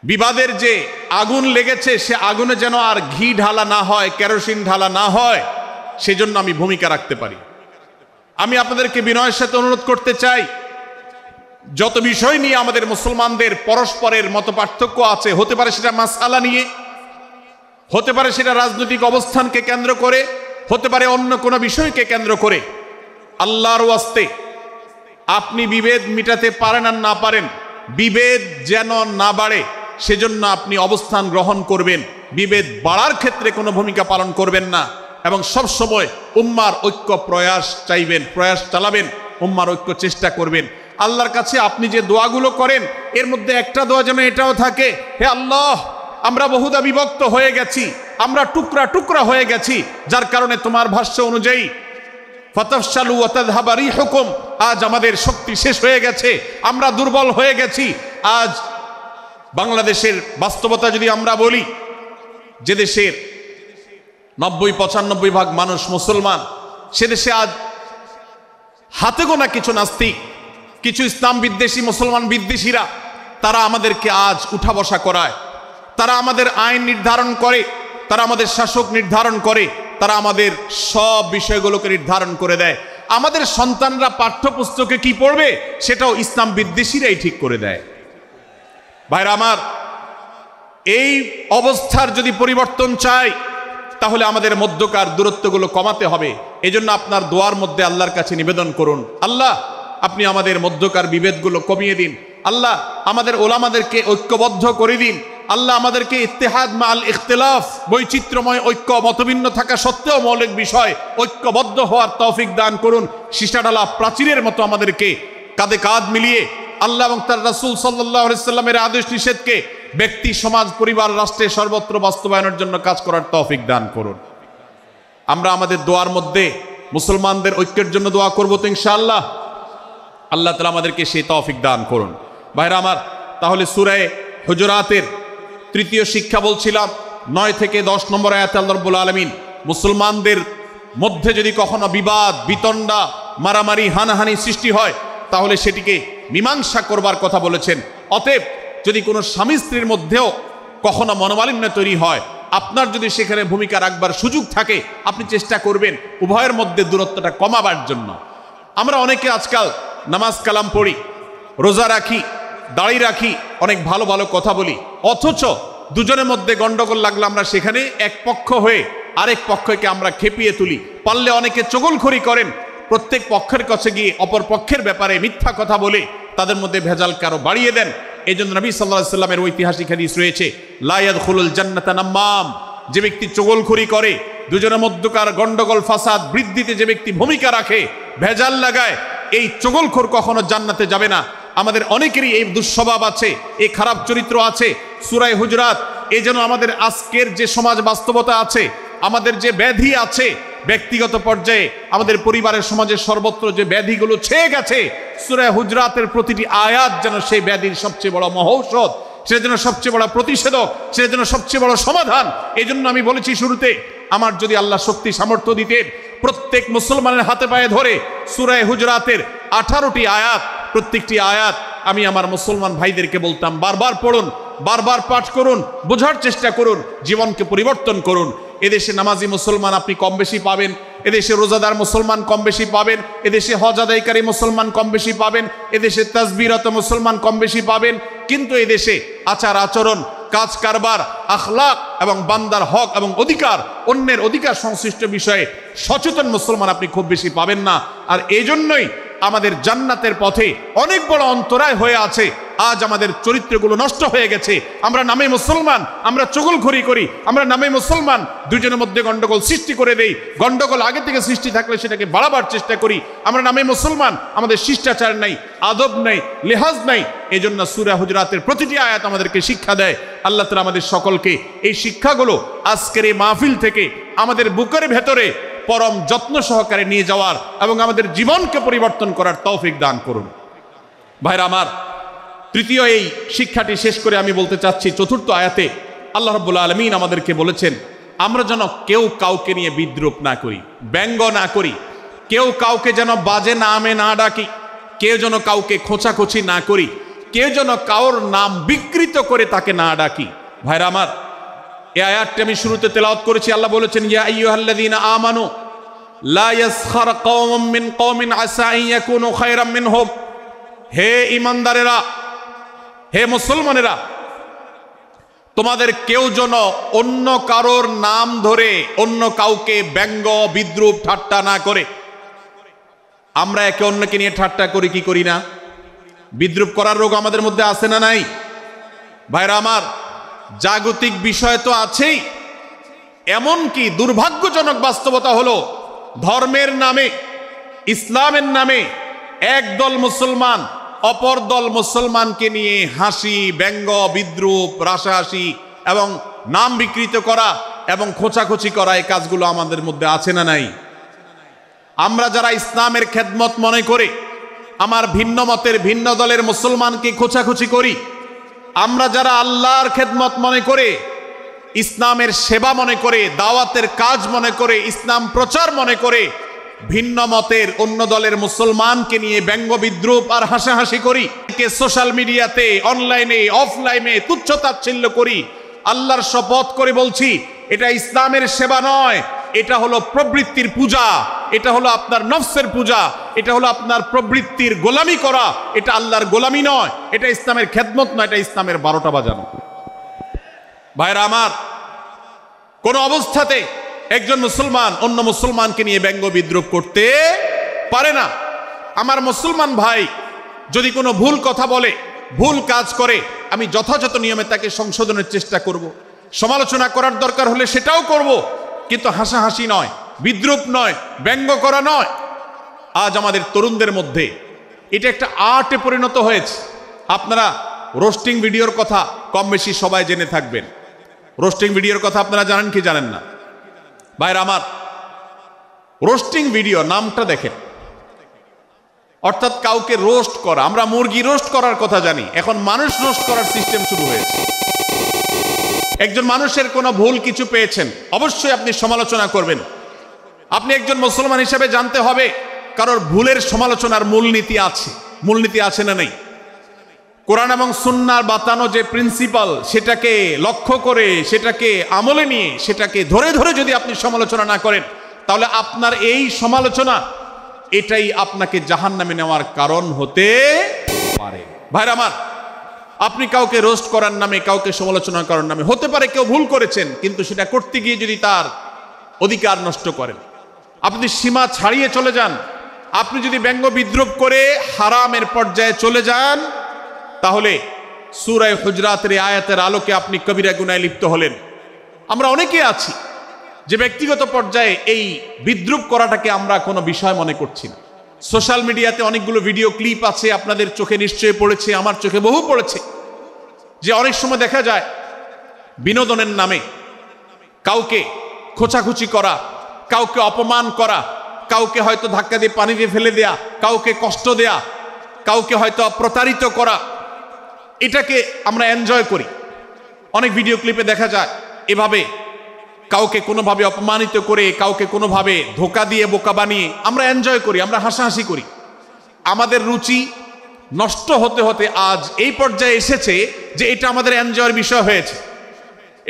বিবাদের যে আগুন লেগেছে সে আগুনে যেন আর ঘি ঢালা না হয়, কেরোসিন ঢালা না হয়, সেজন্য আমি ভূমিকা রাখতে পারি। আমি আপনাদেরকে বিনয়ের সাথে অনুরোধ করতে চাই, যত বিষয় নিয়ে আমাদের মুসলমানদের পরস্পরের মত পার্থক্য আছে, হতে পারে সেটা মাসআলা নিয়ে, হতে পারে সেটা রাজনৈতিক অবস্থানকে কেন্দ্র করে, হতে পারে অন্য কোনো বিষয়কে কেন্দ্র করে, আল্লাহর ওয়াস্তে আপনি বিভেদ মিটাতে পারেন আর না পারেন, বিভেদ যেন না বাড়ে সেজন্য আপনি অবস্থান গ্রহণ করবেন, বিভেদ বাড়ার ক্ষেত্রে কোনো ভূমিকা পালন করবেন না, এবং সব সময় উম্মার ঐক্য প্রয়াস চাইবেন, প্রয়াস চালাবেন, উম্মার ঐক্য চেষ্টা করবেন। আল্লাহর কাছে আপনি যে দোয়াগুলো করেন এর মধ্যে একটা দোয়া যেন এটাও থাকে, হে আল্লাহ, আমরা বহুদা বিভক্ত হয়ে গেছি, আমরা টুকরা টুকরা হয়ে গেছি, যার কারণে তোমার ভাষ্য অনুযায়ী ফাতাফশালু ওয়া তাযহাবা রিহুকুম, আজ আমাদের শক্তি শেষ হয়ে গেছে, আমরা দুর্বল হয়ে গেছি। আজ বাংলাদেশের বাস্তবতা যদি আমরা বলি, যে দেশের 90-95 ভাগ মানুষ মুসলমান, সে দেশে আজ হাতে গোনা কিছু নাস্তিক, কিছু ইসলাম বিদ্বেষী, মুসলমান বিদ্বেষীরা, তারা আমাদেরকে আজ উঠা বসা করায়, তারা আমাদের আইন নির্ধারণ করে, তারা আমাদের শাসক নির্ধারণ করে, তারা আমাদের সব বিষয়গুলোকে নির্ধারণ করে দেয়। আমাদের সন্তানরা পাঠ্যপুস্তকে কি পড়বে সেটাও ইসলাম বিদ্বেষীরাই ঠিক করে দেয়। ভাইরা আমার, এই অবস্থার যদি পরিবর্তন চাই তাহলে আমাদের মধ্যকার দূরত্বগুলো কমাতে হবে। এজন্য আপনার দোয়ার মধ্যে আল্লাহর কাছে নিবেদন করুন, আল্লাহ আপনি আমাদের মধ্যকার বিভেদগুলো কমিয়ে দিন, আল্লাহ আমাদের ওলামাদেরকে ঐক্যবদ্ধ করে দিন, আল্লাহ আমাদেরকে ইত্তেহাদ মাল ইখতিলাফ, বৈচিত্র্যময় ঐক্য, মতভিন্ন থাকা সত্ত্বেও মৌলিক বিষয় ঐক্যবদ্ধ হওয়ার তৌফিক দান করুন। সীসাঢালা প্রাচীরের মতো আমাদেরকে কাঁধে কাঁধ মিলিয়ে আল্লাহ এবং তার রাসূল সাল্লাল্লাহু আলাইহি সাল্লামের আদেশ নিষেধকে ব্যক্তি, সমাজ, পরিবার, রাষ্ট্রে সর্বত্র বাস্তবায়নের জন্য কাজ করার তৌফিক দান করুন। আমরা আমাদের দোয়ার মধ্যে মুসলমানদের ঐক্যের জন্য দোয়া করব তো ইনশাআল্লাহ। আল্লাহ তাআলা আমাদেরকে সেই তৌফিক দান করুন। ভাইরা আমার, তাহলে সূরা হুজুরাতের তৃতীয় শিক্ষা বলছিলাম, 9 থেকে 10 নম্বর আয়াতে আল্লাহ রাব্বুল আলামিন মুসলমানদের মধ্যে যদি কখনো বিবাদ, বিতণ্ডা, মারামারি, হানাহানি সৃষ্টি হয় তাহলে সেটিকে মীমাংসা করবার কথা বলেছেন। অতএব যদি কোনো স্বামী স্ত্রীর মধ্যেও কখনো মনোমালিন্য তৈরি হয়, আপনার যদি সেখানে ভূমিকা রাখবার সুযোগ থাকে, আপনি চেষ্টা করবেন উভয়ের মধ্যে দূরত্বটা কমাবার জন্য। আমরা অনেকে আজকাল নামাজ কালাম পড়ি, রোজা রাখি, দাড়ি রাখি, অনেক ভালো ভালো কথা বলি, অথচ দুজনের মধ্যে গন্ডগোল লাগলে আমরা সেখানে এক পক্ষ হয়ে আরেক পক্ষকে আমরা খেপিয়ে তুলি। পারলে অনেকে চগলখড়ি করেন, প্রত্যেক পক্ষের কাছে গিয়ে অপর পক্ষের ব্যাপারে মিথ্যা কথা বলে তাদের মধ্যে ভেজালকে আরো বাড়িয়ে দেন। এই জন্য নবী সাল্লাল্লাহু আলাইহি সাল্লামের ঐতিহাসিক হাদিস রয়েছে, লা ইয়াদখুলুল জান্নাতা নাম্মাম, যে ব্যক্তি চগলখড়ি করে, দুজনের মধ্যকার গন্ডগোল ফাসাদ বৃদ্ধিতে যে ব্যক্তি ভূমিকা রাখে, ভেজাল লাগায়, এই চগলখোর কখনো জান্নাতে যাবে না। আমাদের অনেকেরই এই দুঃস্বভাব আছে, এই খারাপ চরিত্র আছে। সূরা হুজুরাত, এই জন্য আমাদের আজকের যে সমাজ বাস্তবতা আছে, আমাদের যে ব্যাধি আছে ব্যক্তিগত পর্যায়ে, আমাদের পরিবারের, সমাজের সর্বত্র যে ব্যাধিগুলো ছেয়ে গেছে, সূরা হুজুরাতের প্রতিটি আয়াত যেন সেই ব্যাধির সবচেয়ে বড় মহৌষধ, সেটার জন্য সবচেয়ে বড় প্রতিষেধক, সেটার জন্য সবচেয়ে বড় সমাধান। এই জন্য আমি বলেছি শুরুতে, আমার যদি আল্লাহ শক্তি সামর্থ্য দিতেন, প্রত্যেক মুসলমানের হাতে পায়ে ধরে সূরা হুজুরাতের 18টি আয়াত, প্রত্যেকটি আয়াত আমি আমার মুসলমান ভাইদেরকে বলতাম, বারবার পড়ুন, বারবার পাঠ করুন, বোঝার চেষ্টা করুন, জীবনকে পরিবর্তন করুন। এদেশে নামাজি মুসলমান আপনি কম বেশি পাবেন, এদেশে রোজাদার মুসলমান কম বেশি পাবেন, এদেশে হজ আদায়কারী মুসলমান কম বেশি পাবেন, এদেশে তাসবিরত মুসলমান কম বেশি পাবেন। কিন্তু এদেশে আচার আচরণ, কাজ কারবার, আখলাক এবং বান্দার হক এবং অধিকার, অন্যের অধিকার সংশ্লিষ্ট বিষয়ে সচেতন মুসলমান আপনি খুব বেশি পাবেন না। আর এই জন্যই আমাদের জান্নাতের পথে অনেক বড় অন্তরায় হয়ে আছে। আজ আমাদের চরিত্রগুলো নষ্ট হয়ে গেছে। আমরা নামে মুসলমান, আমরা চগলখড়ি করি, আমরা নামে মুসলমান, দুজনের মধ্যে গন্ডগোল সৃষ্টি করে দেই। গন্ডগোল আগে থেকে সৃষ্টি থাকলে সেটাকে বাড়াবার চেষ্টা করি। আমরা নামে মুসলমান, আমাদের শিষ্টাচার নাই, আদব নাই, লেহাজ নাই। এই জন্য সূরা হুজরাতের প্রতিটি আয়াত আমাদেরকে শিক্ষা দেয়। আল্লাহ তাআলা আমাদের সকলকে এই শিক্ষাগুলো আজকের এই মাহফিল থেকে আমাদের বুকের ভেতরে পরম যত্ন সহকারে নিয়ে যাওয়ার এবং আমাদের জীবনকে পরিবর্তন করার তৌফিক দান করুন। ভাইরা আমার, তৃতীয় এই শিক্ষাটি শেষ করে আমি বলতে চাচ্ছি, চতুর্থ আয়াতে আল্লাহ রাব্বুল আলামিন আমাদেরকে বলেছেন আমরা যেন কেউ কাউকে নিয়ে বিদ্রূপ না করি, ব্যঙ্গ না করি, কেউ কাউকে যেন বাজে নামে না ডাকি, কেউ যেন কাউকে খোঁচাখুচি না করি, কেউ যেন কাউর নাম বিকৃত করে তাকে না ডাকি। ভাইরা আমার, এই আয়াতটি আমি শুরুতে তেলাওয়াত করেছি। আল্লাহ বলেছেন ইয়া আইয়ুহাল্লাযীনা আমানু লা ইয়াসখার কওমুম মিন কওমিন আসা আন ইয়াকুনু খায়রাম মিনহুম। হে ঈমানদারেরা, হে মুসলমানেরা, তোমাদের কেউ যেন অন্য কারোর নাম ধরে অন্য কাউকে ব্যঙ্গ বিদ্রূপ ঠাট্টা না করে। আমরা একে অন্যকে নিয়ে ঠাট্টা করি কি করি না? বিদ্রূপ করার রোগ আমাদের মধ্যে আছে না নাই? ভাইরা আমার, জাগতিক বিষয় তো আছেই, এমনকি দুর্ভাগ্যজনক বাস্তবতা হলো ধর্মের নামে, ইসলামের নামে একদল মুসলমান অপর দল মুসলমানকে নিয়ে হাসি, ব্যঙ্গ, বিদ্রূপ, রাসাহাসি এবং নাম বিকৃত করা এবং খোঁচাখুচি করা, এই কাজগুলো আমাদের মধ্যে আছে না নাই? আমরা যারা ইসলামের খেদমত মনে করে আমার ভিন্ন মতের ভিন্ন দলের মুসলমানকে খোঁচাখুচি করি, আমরা যারা আল্লাহর খেদমত মনে করে, ইসলামের সেবা মনে করে, দাওয়াতের কাজ মনে করে, ইসলাম প্রচার মনে করে ভিন্ন মতের অন্য দলের মুসলমানকে নিয়ে ব্যঙ্গ বিদ্রূপ আর হাসাহাসি করি, সোশ্যাল মিডিয়াতে, অনলাইনে, অফলাইনে তুচ্ছ তাচ্ছিল্য করি, আল্লাহর শপথ করে বলছি এটা ইসলামের সেবা নয়, এটা হলো প্রবৃত্তির পূজা, এটা হলো আপনার নফসের পূজা, এটা হলো আপনার প্রবৃত্তির গোলামি করা, এটা আল্লাহর গোলামি নয়, এটা ইসলামের খেদমত নয়, এটা ইসলামের 12টা বাজানো। ভাইরা আমার, কোন অবস্থাতে একজন মুসলমান অন্য মুসলমানকে নিয়ে ব্যঙ্গ বিদ্রূপ করতে পারে না। আমার মুসলমান ভাই যদি কোনো ভুল কথা বলে, ভুল কাজ করে, আমি যথাযথ নিয়মে তাকে সংশোধনের চেষ্টা করব, সমালোচনা করার দরকার হলে সেটাও করব, কিন্তু হাসাহাসি নয়, বিদ্রূপ নয়, ব্যঙ্গ করা নয়। আজ আমাদের তরুণদের মধ্যে এটা একটা আর্টে পরিণত হয়েছে। আপনারা রোস্টিং ভিডিওর কথা কম বেশি সবাই জেনে থাকবেন। রোস্টিং ভিডিওর কথা আপনারা জানেন কি জানেন না? ভাইরা আমার, রোস্টিং ভিডিও নামটা দেখেন, অর্থাৎ কাউকে রোস্ট করা। আমরা মুরগি রোস্ট করার কথা জানি, এখন মানুষ রোস্ট করার সিস্টেম শুরু হয়েছে। একজন মানুষের কোনো ভুল কিছু পেয়েছেন, অবশ্যই আপনি সমালোচনা করবেন। আপনি একজন মুসলমান হিসেবে জানতে হবে কারোর ভুলের সমালোচনার মূলনীতি আছে, মূলনীতি আছে না নেই। কোরআন এবং সুন্নাহর বাতানো যে প্রিন্সিপাল, সেটাকে লক্ষ্য করে, সেটাকে আমলে নিয়ে, সেটাকে ধরে ধরে যদি আপনি সমালোচনা না করেন, তাহলে আপনার এই সমালোচনা এটাই আপনাকে জাহান্নামে নেওয়ার কারণ হতে পারে। ভাইরা আমার, আপনি কাউকে রোস্ট করার নামে, কাউকে সমালোচনা করার নামে, হতে পারে কেউ ভুল করেছেন, কিন্তু সেটা করতে গিয়ে যদি তার অধিকার নষ্ট করেন, আপনি সীমা ছাড়িয়ে চলে যান, আপনি যদি ব্যঙ্গ বিদ্রূপ করে হারামের পর্যায়ে চলে যান, তাহলে সূরা হুজরাতের আয়াতের আলোকে আপনি কবিরা গুনাহে লিপ্ত হলেন। আমরা অনেকে আছি যে ব্যক্তিগত পর্যায়ে এই বিদ্রূপ করাটাকে আমরা কোনো বিষয় মনে করছি না। সোশ্যাল মিডিয়াতে অনেকগুলো ভিডিও ক্লিপ আছে, আপনাদের চোখে নিশ্চয়ই পড়েছে, আমার চোখে বহু পড়েছে, যে অনেক সময় দেখা যায় বিনোদনের নামে কাউকে খোঁচাখুচি করা, কাউকে অপমান করা, কাউকে হয়তো ধাক্কা দিয়ে পানি দিয়ে ফেলে দেয়া, কাউকে কষ্ট দেয়া, কাউকে হয়তো প্রতারিত করা, এটাকে আমরা এনজয় করি। অনেক ভিডিও ক্লিপে দেখা যায় এভাবে কাউকে কোনোভাবে অপমানিত করে, কাউকে কোনোভাবে ধোকা দিয়ে বোকা বানিয়ে আমরা এনজয় করি, আমরা হাসাহাসি করি। আমাদের রুচি নষ্ট হতে হতে আজ এই পর্যায়ে এসেছে যে এটা আমাদের এনজয়ের বিষয় হয়েছে,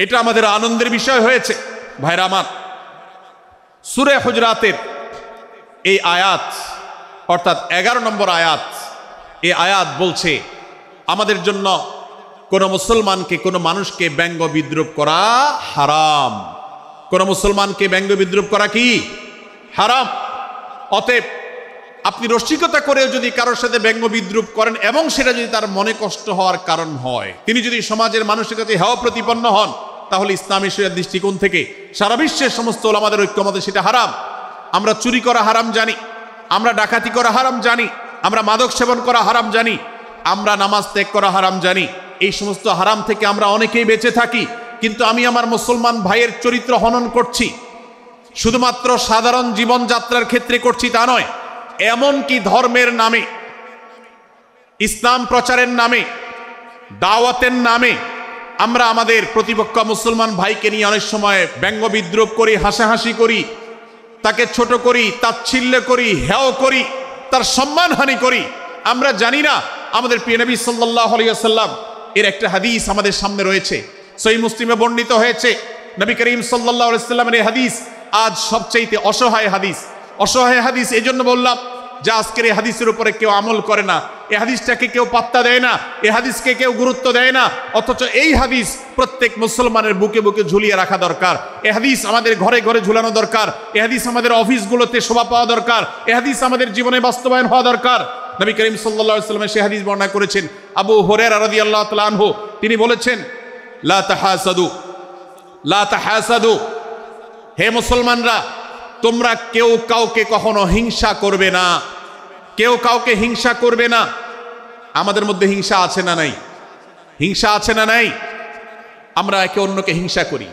এটা আমাদের আনন্দের বিষয় হয়েছে। ভাইরা আমার, সূরা হুজরাতের এই আয়াত অর্থাৎ 11 নম্বর আয়াত, এই আয়াত বলছে আমাদের জন্য কোন মুসলমানকে, কোন মানুষকে ব্যঙ্গ বিদ্রুপ করা হারাম। কোন মুসলমানকে ব্যঙ্গ বিদ্রুপ করা কি হারাম। অতএব আপনি রসিকতা করেও যদি কারোর সাথে ব্যঙ্গ বিদ্রুপ করেন এবং সেটা যদি তার মনে কষ্ট হওয়ার কারণ হয়, তিনি যদি সমাজের মানুষের কাছে হেয় প্রতিপন্ন হন, তাহলে ইসলামী শরিয়ার দৃষ্টিকোণ থেকে সারা বিশ্বের সমস্ত ওলামাদের ঐক্যমতে সেটা হারাম। আমরা চুরি করা হারাম জানি, আমরা ডাকাতি করা হারাম জানি, আমরা মাদক সেবন করা হারাম জানি, আমরা নামাজ ত্যাগ করা হারাম জানি। এই সমস্ত হারাম থেকে আমরা অনেকেই বেঁচে থাকি, কিন্তু আমি আমার মুসলমান ভাইয়ের চরিত্র হনন করছি, শুধুমাত্র সাধারণ জীবনযাত্রার ক্ষেত্রে করছি তা নয়, এমনকি ধর্মের নামে, ইসলাম প্রচারের নামে, দাওয়াতের নামে আমরা আমাদের প্রতিপক্ষ মুসলমান ভাইকে নিয়ে অনেক সময় ব্যঙ্গ বিদ্রুপ করি, হাসাহাসি করি, তাকে ছোট করি, তাচ্ছিল্য করি, হেয় করি, তার সম্মানহানি করি। আমরা জানি না আমাদের প্রিয় নবী সাল্লাল্লাহু আলাইহি ওয়াসাল্লাম এর একটা হাদিস আমাদের সামনে রয়েছে, সহিহ মুসলিমে বর্ণিত হয়েছে। নবী করিম সাল্লাল্লাহু আলাইহি ওয়াসাল্লামের এই হাদিস আজ সবচাইতে অসহায় হাদিস। অসহায় হাদিস এই জন্য বললাম যে আজকের এই হাদিসের উপরে কেউ আমল করে না, এই হাদিসটাকে কেউ পাত্তা দেয় না, এই হাদিসকে কেউ গুরুত্ব দেয় না, অথচ এই হাদিস প্রত্যেক মুসলমানের বুকে বুকে ঝুলিয়ে রাখা দরকার। এই হাদিস আমাদের ঘরে ঘরে ঝুলানো দরকার, এই হাদিস আমাদের অফিসগুলোতে শোভা পাওয়া দরকার, এই হাদিস আমাদের জীবনে বাস্তবায়ন হওয়া দরকার। নবী করিম সাল্লাল্লাহু আলাইহি ওয়াসাল্লাম সেই হাদিস বর্ণনা করেছেন। আবু হুরায়রা রাদিয়াল্লাহু তাআলা আনহু তিনি বলেছেন, লা তাহাসাদু, লা তাহাসাদু, হে মুসলমানরা তোমরা কেউ কাউকে কখনো হিংসা করবে না, কেউ কাউকে হিংসা করবে না। আমাদের মধ্যে হিংসা আছে না নাই? হিংসা আছে না নাই? আমরা একে অন্যকে হিংসা করি।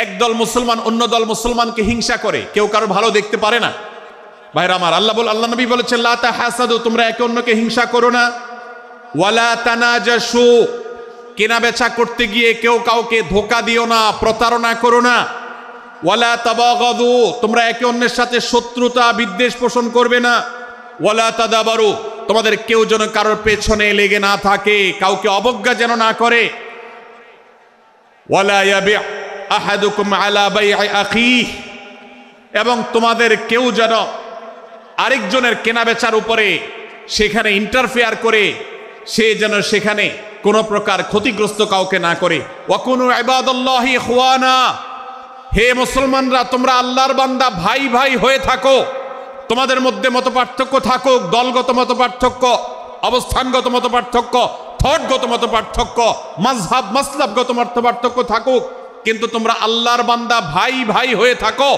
একদল মুসলমান অন্য দল মুসলমানকে হিংসা করে, কেউ কারো ভালো দেখতে পারে না। ভাইরা আমার, আল্লাহ নবী বলেছেন লা তাহাসাদু, তোমরা একে অন্যকে হিংসা করো না। ওয়ালা তানাজাসু, কেনা বেচা করতে গিয়ে কেউ কাউকে ধোকা দিও না, প্রতারণা করো না। ওয়ালা তাবাগাদু, তোমরা একে অন্যের সাথে শত্রুতা বিদ্বেষ পোষণ করবে না। ওয়ালা তাদাবারু, তোমাদের কেউ যেন কারোর পেছনে লেগে না থাকে, কাউকে অবজ্ঞা যেন না করে। ওয়ালা ইয়াবি আহাদুকুম আলা বাই'i আখিহি, এবং তোমাদের কেউ যেন আরেকজনের কেনাবেচার উপরে সেখানে ইন্টারফেয়ার করে সে যেন সেখানে কোনো প্রকার ক্ষতিগ্রস্ত কাউকে না করে। ওয়াকুনু ইবাদাল্লাহি ইখওয়ানা, হে মুসলমানরা তোমরা আল্লাহর বান্দা ভাই ভাই হয়ে থাকো। তোমাদের মধ্যে মত পার্থক্য থাকুক, দলগত মত পার্থক্য, অবস্থানগত মত পার্থক্য, থটগত মত পার্থক্য, মাযহাব মাসলাবগত মত পার্থক্য থাকুক, কিন্তু তোমরা আল্লাহর বান্দা ভাই ভাই হয়ে থাকো।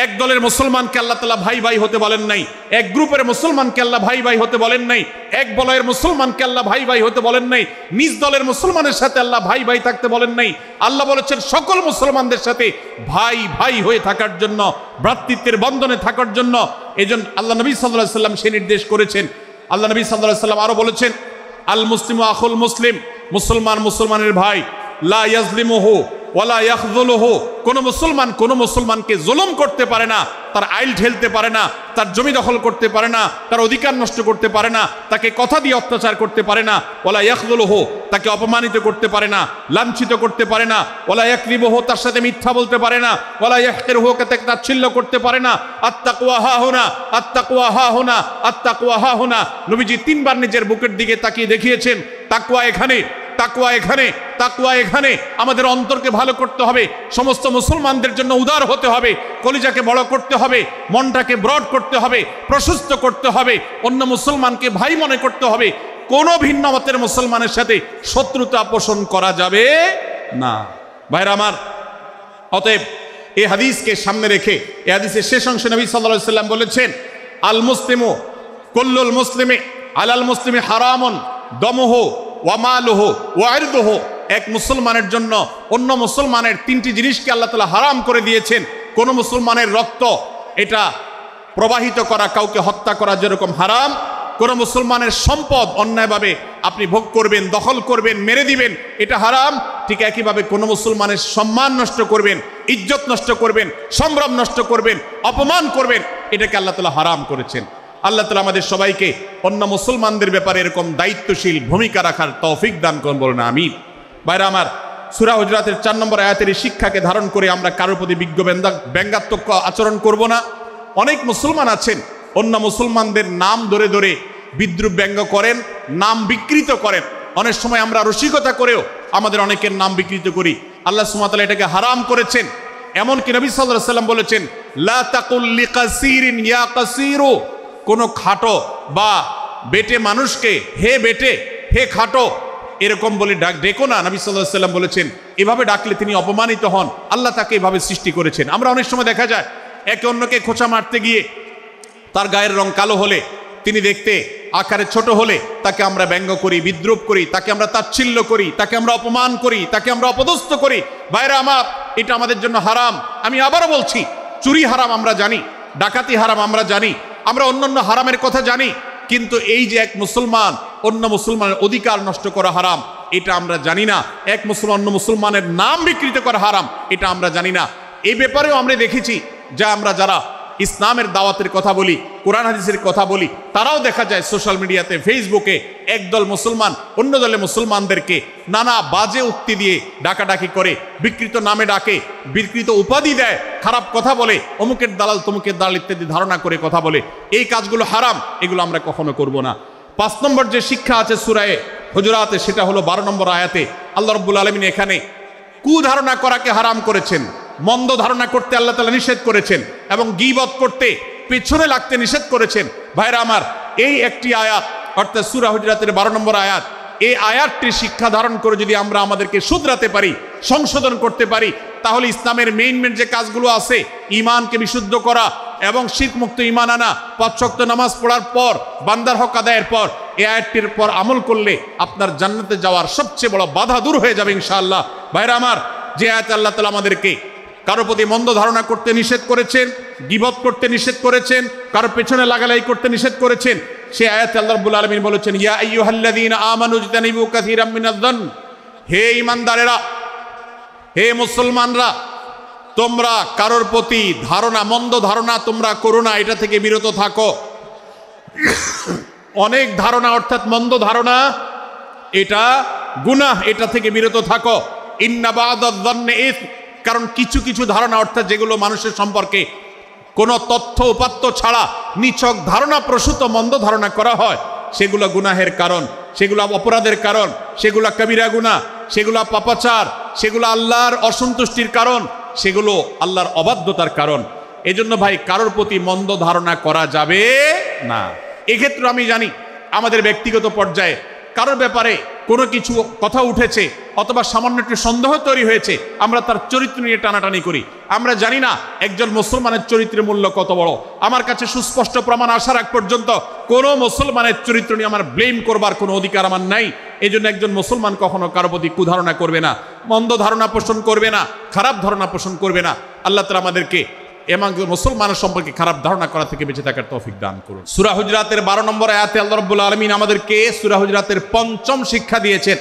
এক দলের মুসলমানকে আল্লাহ তাআলা ভাই ভাই হতে বলেন নাই, এক গ্রুপের মুসলমানকে আল্লাহ ভাই ভাই হতে বলেন নাই, এক বলয়ের মুসলমানকে আল্লাহ ভাই ভাই হতে বলেন নাই, নিজ দলের মুসলমানের সাথে আল্লাহ ভাই ভাই থাকতে বলেন নাই। আল্লাহ বলেছেন সকল মুসলমানদের সাথে ভাই ভাই হয়ে থাকার জন্য, ভ্রাতৃত্বের বন্ধনে থাকার জন্য। এজন্য আল্লাহ নবী সাল্লাল্লাহু আলাইহি ওয়াসাল্লাম সে নির্দেশ করেছেন। আল্লাহ নবী সাল্লাল্লাহু আলাইহি ওয়াসাল্লাম আরো বলেছেন, আল মুসলিমু আখুল মুসলিম, মুসলমান মুসলমানের ভাই, লা ইয়াজলিমুহু ওয়ালা ইয়াখযুলুহু, কোন মুসলমান কোন মুসলমানকে জুলুম করতে পারে না, তার আইল ঠেলতে পারে না, তার জমি দখল করতে পারে না, তার অধিকার নষ্ট করতে পারে না, তাকে কথা দিয়ে অত্যাচার করতে পারে না। ওয়ালা ইয়াখযুলুহু, তাকে অপমানিত করতে পারে না, লাঞ্ছিত করতে পারে না। ওয়ালা ইয়াকযিবুহু, তার সাথে মিথ্যা বলতে পারে না। ওয়ালা ইয়াহকিরুহু, তাকে তাচ্ছিল্য করতে পারে না। আত্তাকওয়া হাহুনা, আত্তাকওয়া হাহুনা, আত্তাকওয়া হাহুনা। নবীজি তিনবার নিজের বুকের দিকে তাকিয়ে দেখিয়েছেন, তাকওয়া এখানে, তাকওয়া এখানে, তাকওয়া এখানে। আমাদের অন্তরকে ভালো করতে হবে, সমস্ত মুসলমানদের জন্য উদার হতে হবে, কলিজাকে বড় করতে হবে, মনটাকে ব্রড করতে হবে, প্রশস্ত করতে হবে, অন্য মুসলমানকে ভাই মনে করতে হবে। কোন ভিন্ন মতের মুসলমানের সাথে শত্রুতা পোষণ করা যাবে না। ভাইরা আমার, অতএব এই হাদিসকে সামনে রেখে এই হাদিসের শেষ অংশে নবী সাল্লাল্লাহু আলাইহি ওয়াসাল্লাম বলেছেন, আল মুসলিমু কুল্লুল মুসলিমি আলাল মুসলিমি হারামুন দমুহু ওয়া মালুহু ওয়া ইরদুহু। এক মুসলমানের জন্য অন্য মুসলমানের তিনটি জিনিসকে আল্লাহ তাআলা হারাম করে দিয়েছেন। কোন মুসলমানের রক্ত এটা প্রবাহিত করা, কাউকে হত্যা করা যেরকম হারাম, কোন মুসলমানের সম্পদ অন্যায়ভাবে আপনি ভোগ করবেন, দখল করবেন, মেরে দিবেন, এটা হারাম। ঠিক একইভাবে কোন মুসলমানের সম্মান নষ্ট করবেন, ইজ্জত নষ্ট করবেন, সম্ভ্রম নষ্ট করবেন, অপমান করবেন, এটাকে আল্লাহ তাআলা হারাম করেছেন। আল্লাহ তাআলা আমাদের সবাইকে অন্য মুসলমানদের ব্যাপারে এরকম দায়িত্বশীল ভূমিকা রাখার তৌফিক দান করুন, বলুন আমিন। ভাইরা আমার, সূরা হুজরাতের 4 নম্বর আয়াতের এই শিক্ষাকে ধারণ করে আমরা কারোর প্রতি বিজ্ঞ ব্যঙ্গাত্মক আচরণ করব না। অনেক মুসলমান আছেন অন্য মুসলমানদের নাম ধরে ধরে বিদ্রুপ ব্যঙ্গ করেন, নাম বিকৃত করেন। অনেক সময় আমরা রসিকতা করেও আমাদের অনেকের নাম বিকৃত করি। আল্লাহ সুবহানাহু ওয়া তাআলা এটাকে হারাম করেছেন। এমনকি নবী সাল্লাল্লাহু আলাইহি ওয়াসাল্লাম বলেছেন, লা তাকুল লিকাসিরিন ইয়া কাসিরু, কোনো খাটো বা বেটে মানুষকে হে বেটে, হে খাটো এরকম বলে ডেকো না। নবী সাল্লাল্লাহু আলাইহি ওয়াসাল্লাম বলেছেন এভাবে ডাকলে তিনি অপমানিত হন, আল্লাহ তাকে এভাবে সৃষ্টি করেছেন। আমরা অনেক সময় দেখা যায় একে অন্যকে খোঁচা মারতে গিয়ে তার গায়ের রং কালো হলে, তিনি দেখতে আকারে ছোট হলে তাকে আমরা ব্যঙ্গ করি, বিদ্রুপ করি, তাকে আমরা তাচ্ছিল্য করি, তাকে আমরা অপমান করি, তাকে আমরা অপদস্থ করি। ভাইরা আমার, এটা আমাদের জন্য হারাম। আমি আবারও বলছি, চুরি হারাম আমরা জানি, ডাকাতি হারাম আমরা জানি, আমরা অন্যান্য হারামের কথা জানি, কিন্তু এই যে এক মুসলমান অন্য মুসলমানের অধিকার নষ্ট করা হারাম, এটা আমরা জানি না। এক মুসলমান অন্য মুসলমানের নাম বিকৃত করা হারাম, এটা আমরা জানি না। এই ব্যাপারেও আমরা দেখেছি যা আমরা যারা ইসলামের দাওয়াতের কথা বলি, কোরআন হাদিসের কথা বলি, তারাও দেখা যায় সোশ্যাল মিডিয়াতে, ফেসবুকে একদল মুসলমান অন্য দলে মুসলমানদেরকে নানা বাজে উক্তি দিয়ে ডাকাডাকি করে, বিকৃত নামে ডাকে, বিকৃত উপাধি দেয়, খারাপ কথা বলে, অমুকের দালাল তমুকের দালাল ইত্যাদি ধারণা করে কথা বলে। এই কাজগুলো হারাম, এগুলো আমরা কখনো করব না। 5 নম্বর যে শিক্ষা আছে সূরা হুজুরাতে, সেটা হলো 12 নম্বর আয়াতে আল্লাহ রাব্বুল আলামিন এখানে কুধারণা করাকে হারাম করেছেন, মন্দ ধারণা করতে আল্লাহ তাআলা নিষেধ করেছেন, এবং গীবত করতে, পেছনে লাগতে নিষেধ করেছেন। ভাইরা আমার, এই একটি আয়াত অর্থাৎ সূরা হুজুরাতের 12 নম্বর আয়াত, এই আয়াতটির শিক্ষা ধারণ করে যদি আমরা আমাদেরকে শুধরাতে পারি, সংশোধন করতে পারি, তাহলে ইসলামের মেইন যে কাজগুলো আছে, ঈমানকে বিশুদ্ধ করা এবং শিরক মুক্ত ঈমান আনা, 5 ওয়াক্ত নামাজ পড়ার পর, বান্দার হক আদায়ের পর, এই আয়াতটির পর আমল করলে আপনার জান্নাতে যাওয়ার সবচেয়ে বড় বাধা দূর হয়ে যাবে ইনশাআল্লাহ। ভাইরা আমার, যে আয়াতে আল্লাহ তাআলা আমাদেরকে কারো প্রতি মন্দ ধারণা করতে নিষেধ করেছেন, গীবত করতে নিষেধ করেছেন, কারো পেছনে লাগালাই করতে নিষেধ করেছেন, সেই আয়াতে আল্লাহ রাব্বুল আলামিন বলেছেন, ইয়া আইয়ুহাল্লাযীনা আমানু ইজতানিবু কাসীরাম মিনায-যন্ন, হে ঈমানদারেরা, হে মুসলমানরা, তোমরা কারোর প্রতি ধারণা, মন্দ ধারণা তোমরা করো না, এটা থেকে বিরত থাকো। অনেক ধারণা অর্থাৎ মন্দ ধারণা, এটা গুনাহ, এটা থেকে বিরত থাকো। ইন্না বা'দায-যন্নি ইসম, কারণ কিছু কিছু ধারণা অর্থাৎ যেগুলো মানুষের সম্পর্কে কোনো তথ্য উপাত্ত ছাড়া নিছক ধারণা প্রসূত মন্দ ধারণা করা হয়, সেগুলো গুনাহের কারণ, সেগুলো অপরাধের কারণ, সেগুলো কবিরা গুনাহ, সেগুলো পাপাচার, সেগুলো আল্লাহর অসন্তুষ্টির কারণ, সেগুলো আল্লাহর অবাধ্যতার কারণ। এজন্য ভাই, কারোর প্রতি মন্দ ধারণা করা যাবে না। এক্ষেত্রে আমি জানি আমাদের ব্যক্তিগত পর্যায়ে কারোর ব্যাপারে কোনো কিছু কথা উঠেছে অথবা সামান্য একটু সন্দেহ তৈরি হয়েছে, আমরা তার চরিত্র নিয়ে টানাটানি করি। আমরা জানি না একজন মুসলমানের চরিত্রের মূল্য কত বড়। আমার কাছে সুস্পষ্ট প্রমাণ আসার আগ পর্যন্ত কোনো মুসলমানের চরিত্র নিয়ে আমার ব্লেম করবার কোনো অধিকার আমার নাই। এই জন্য একজন মুসলমান কখনো কারো প্রতি কুধারণা করবে না, মন্দ ধারণা পোষণ করবে না, খারাপ ধারণা পোষণ করবে না। আল্লাহ তাআলা আমাদেরকে এবং মুসলমানের সম্পর্কে খারাপ ধারণা করা থেকে বেঁচে থাকার তৌফিক দান করুন। সূরা হুজুরাতের 12 নম্বর আয়াতে আল্লাহ রাব্বুল আলামিন আমাদেরকে সূরা হুজুরাতের 5ম শিক্ষা দিয়েছেন।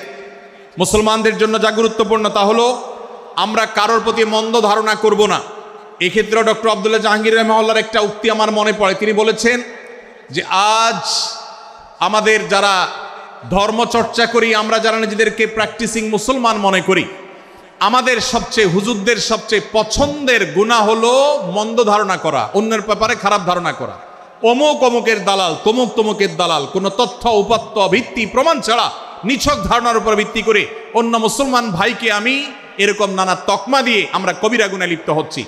মুসলমানদের জন্য যা গুরুত্বপূর্ণ তা হলো আমরা কারোর প্রতি মন্দ ধারণা করব না। এক্ষেত্রে ডক্টর আব্দুল্লাহ জাহাঙ্গীর রাহিমাহুল্লাহর একটা উক্তি আমার মনে পড়ে। তিনি বলেছেন যে আজ আমাদের যারা ধর্ম চর্চা করি, আমরা যারা নিজেদেরকে প্র্যাকটিসিং মুসলমান মনে করি, আমাদের সবচেয়ে, হুজুরদের সবচেয়ে পছন্দের গুনাহ হলো মন্দ ধারণা করা, অন্যের ব্যাপারে খারাপ ধারণা করা। অমুক অমুকের দালাল, তমুক তমুকের দালাল, কোনো তথ্য উপাত্ত ভিত্তি প্রমাণ ছাড়া নিছক ধারণার উপর ভিত্তি করে অন্য মুসলমান ভাইকে আমি এরকম নানা তকমা দিয়ে আমরা কবিরা গুনাহে লিপ্ত হচ্ছি।